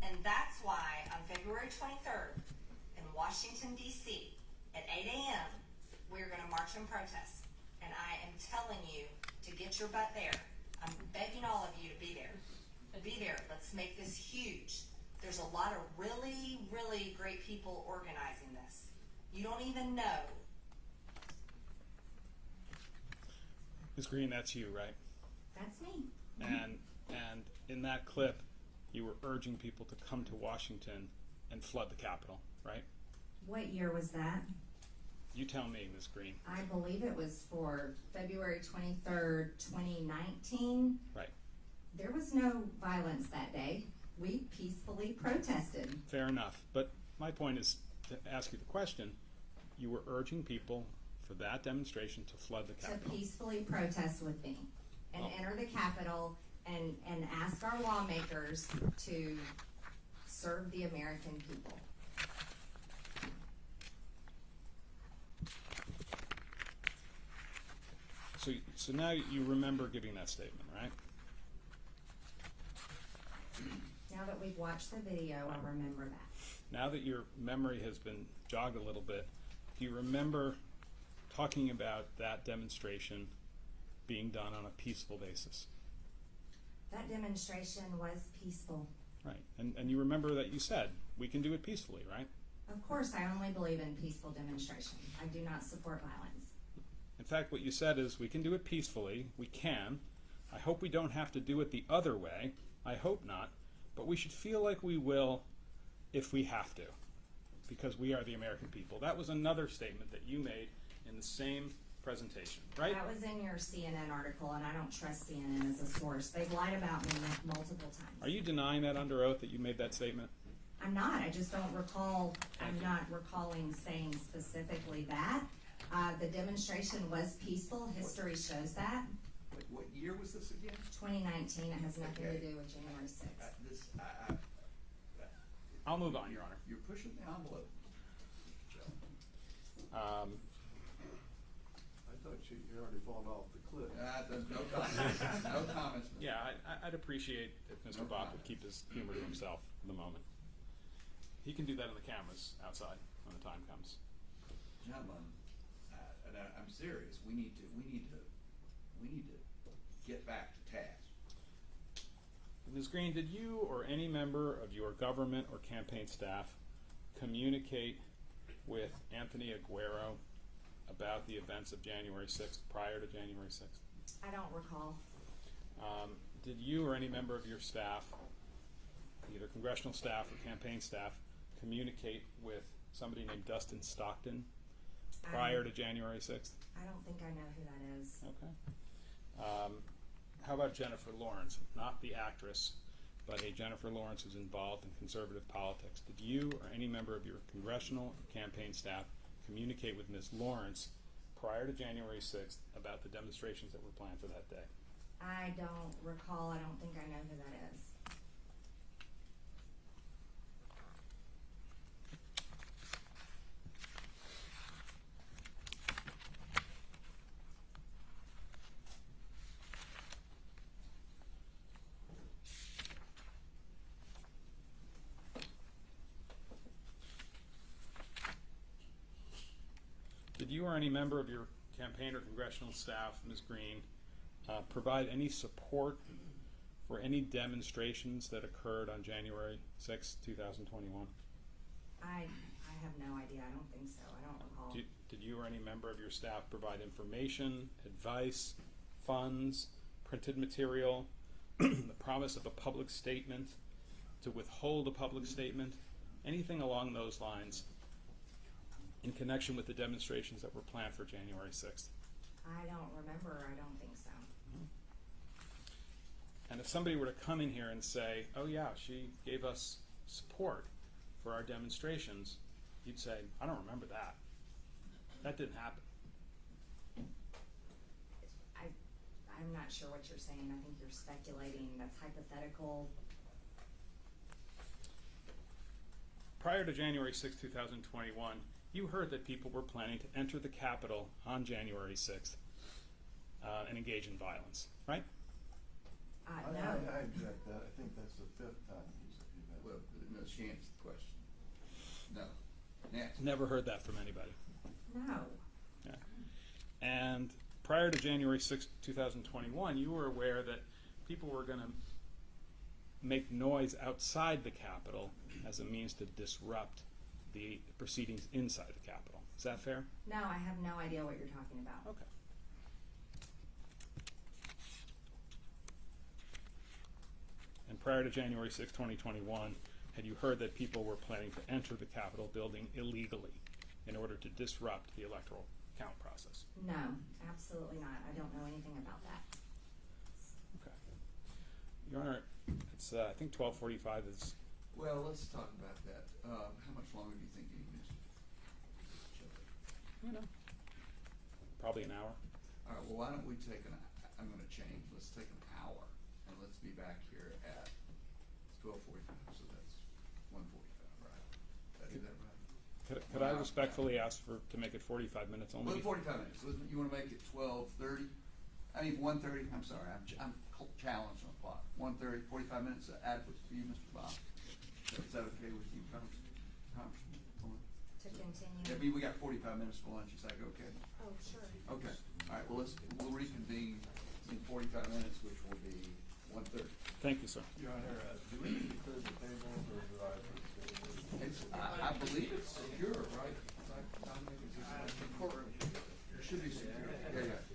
And that's why on February 23rd in Washington, D.C. at 8 a.m., we're going to march and protest. And I am telling you to get your butt there. I'm begging all of you to be there. Be there. Let's make this huge. There's a lot of really, really great people organizing this. You don't even know. Ms. Greene, that's you, right? That's me. And in that clip, you were urging people to come to Washington and flood the Capitol, right? What year was that? You tell me, Ms. Greene. I believe it was for February 23rd, 2019. Right. There was no violence that day. We peacefully protested. Fair enough. But my point is to ask you the question. You were urging people for that demonstration to flood the To Capitol. peacefully protest with me and enter the Capitol and ask our lawmakers to serve the American people. So now you remember giving that statement, right? Now that we've watched the video, I remember that. Now that your memory has been jogged a little bit, do you remember talking about that demonstration being done on a peaceful basis? That demonstration was peaceful. Right. And you remember that you said, we can do it peacefully, right? Of course, I only believe in peaceful demonstration. I do not support violence. In fact, what you said is, we can do it peacefully. We can. I hope we don't have to do it the other way. I hope not. But we should feel like we will if we have to, because we are the American people. That was another statement that you made in the same presentation, right? That was in your CNN article, and I don't trust CNN as a source. They've lied about me multiple times. Are you denying that under oath that you made that statement? I'm not. I just don't recall. I'm not recalling saying specifically that. The demonstration was peaceful. History shows that. What year was this again? 2019. It has nothing to do with January 6th. I'll move on, Your Honor. You're pushing the envelope. I thought you already fallen off the cliff. No comments. No comments. Yeah, I'd appreciate if Mr. Bob would keep his humor to himself for the moment. He can do that in the cameras outside when the time comes. Gentlemen, and I'm serious. We need to get back to task. Ms. Greene, did you or any member of your government or campaign staff communicate with Anthony Aguero about the events of January 6th prior to January 6th? I don't recall. Did you or any member of your staff, either congressional staff or campaign staff, communicate with somebody named Dustin Stockton prior to January 6th? I don't think I know who that is. Okay. How about Jennifer Lawrence? Not the actress, but a Jennifer Lawrence who's involved in conservative politics. Did you or any member of your congressional or campaign staff communicate with Ms. Lawrence prior to January 6th about the demonstrations that were planned for that day? I don't recall. I don't think I know who that is. Did you or any member of your campaign or congressional staff, Ms. Greene, provide any support for any demonstrations that occurred on January 6, 2021? I have no idea. I don't think so. I don't recall. Did you or any member of your staff provide information, advice, funds, printed material, the promise of a public statement, to withhold a public statement, anything along those lines in connection with the demonstrations that were planned for January 6th? I don't remember. I don't think so. And if somebody were to come in here and say, oh yeah, she gave us support for our demonstrations, you'd say, I don't remember that. That didn't happen. I'm not sure what you're saying. I think you're speculating. That's hypothetical. prior to January 6, 2021, you heard that people were planning to enter the Capitol on January 6th and engage in violence, right? No. I object that. I think that's the fifth time he's Well, no, she answered the question. No. Next. Never heard that from anybody. No. Yeah. And prior to January 6, 2021, you were aware that people were going to make noise outside the Capitol as a means to disrupt the proceedings inside the Capitol. Is that fair? No, I have no idea what you're talking about. Okay. And prior to January 6, 2021, had you heard that people were planning to enter the Capitol building illegally in order to disrupt the electoral count process? No, absolutely not. I don't know anything about that. Okay. Your Honor, it's I think 12:45 is. Well, let's talk about that. How much longer do you think you need, Mr. Shelley? You know, probably an hour. All right, well, why don't we take I'm gonna change, let's take an hour, and let's be back here at 12:45, so that's 1:45, right? Is that right? Could I respectfully ask to make it 45 minutes only? Well, 45 minutes, you wanna make it 12:30? I mean, 1:30, I'm sorry, I'm challenged on the clock. 1:30, 45 minutes adequate for you, Mr. Bob? Is that okay with you, Congressman? To continue. I mean, we got 45 minutes for lunch, is that okay? Oh, sure. Okay, all right, well, we'll reconvene in 45 minutes, which will be 1:30. Thank you, sir. Your Honor, do we need to clear the tables or do I? I believe it's secure, right? It should be secure. Yeah.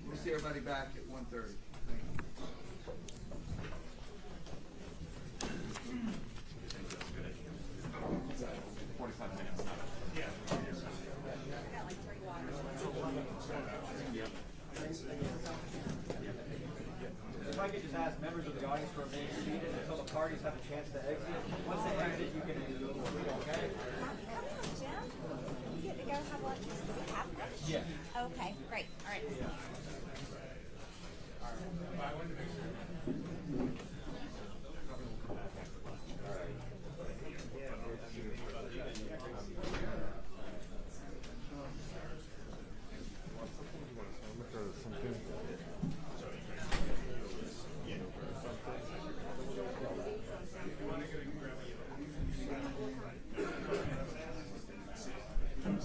We'll see everybody back at 1:30. Thank you. 45 minutes. If I could just ask members of the audience to remain seated until the parties have a chance to exit. Once they exit, you can leave, okay? Come on, Jim. You get to go have lunch. Do we have lunch? Yeah. Okay, great. All right.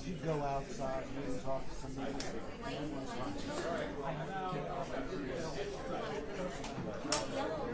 You go outside, you can talk to somebody. Yellow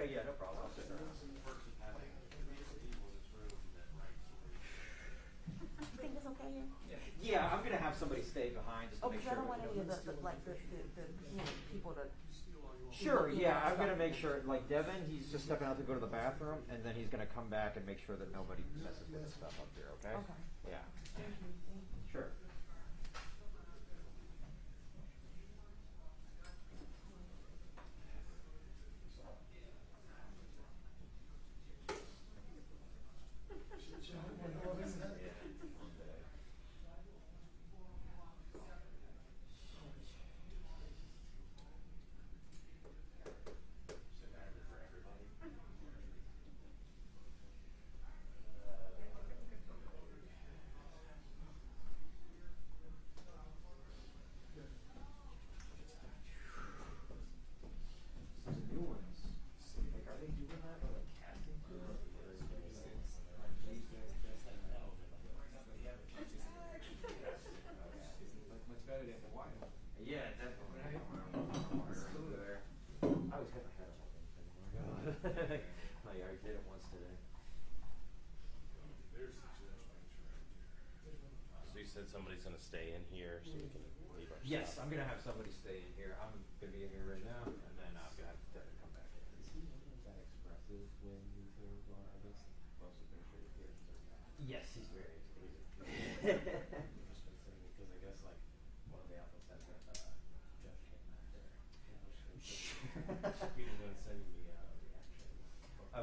Okay, yeah, no problem. I'll sit around. You think it's okay here? Yeah, I'm gonna have somebody stay behind just to Oh, make because I sure. don't want that, any of the you know, people to. Sure, looking yeah, at I'm gonna stuff. make sure, like Devin, he's just stepping out to go to the bathroom, and then he's gonna come back and make sure that nobody messes with the stuff up here, okay? Okay. Yeah. Thank you. Sure. New ones. Like, are they doing that or like casting to it? Much better than the white. Yeah, definitely. I always hit my head on things anymore. I already did it once today. So you said somebody's gonna stay in here so we can leave our Yes, stuff? I'm gonna have somebody stay in here. I'm gonna be in here right now, and then I'm gonna have Devin come back in. Is he that expressive when he's here on our list? Most administrative hearings are not. Yes, he's very exclusive. Because I guess like one of the applicants said that Jeff came back there. He was gonna send me reactions.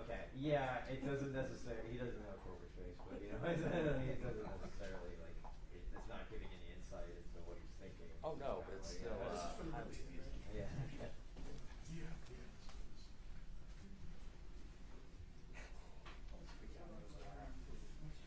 Okay, yeah, it doesn't necessarily, he doesn't have a poker face, but you know, it doesn't necessarily.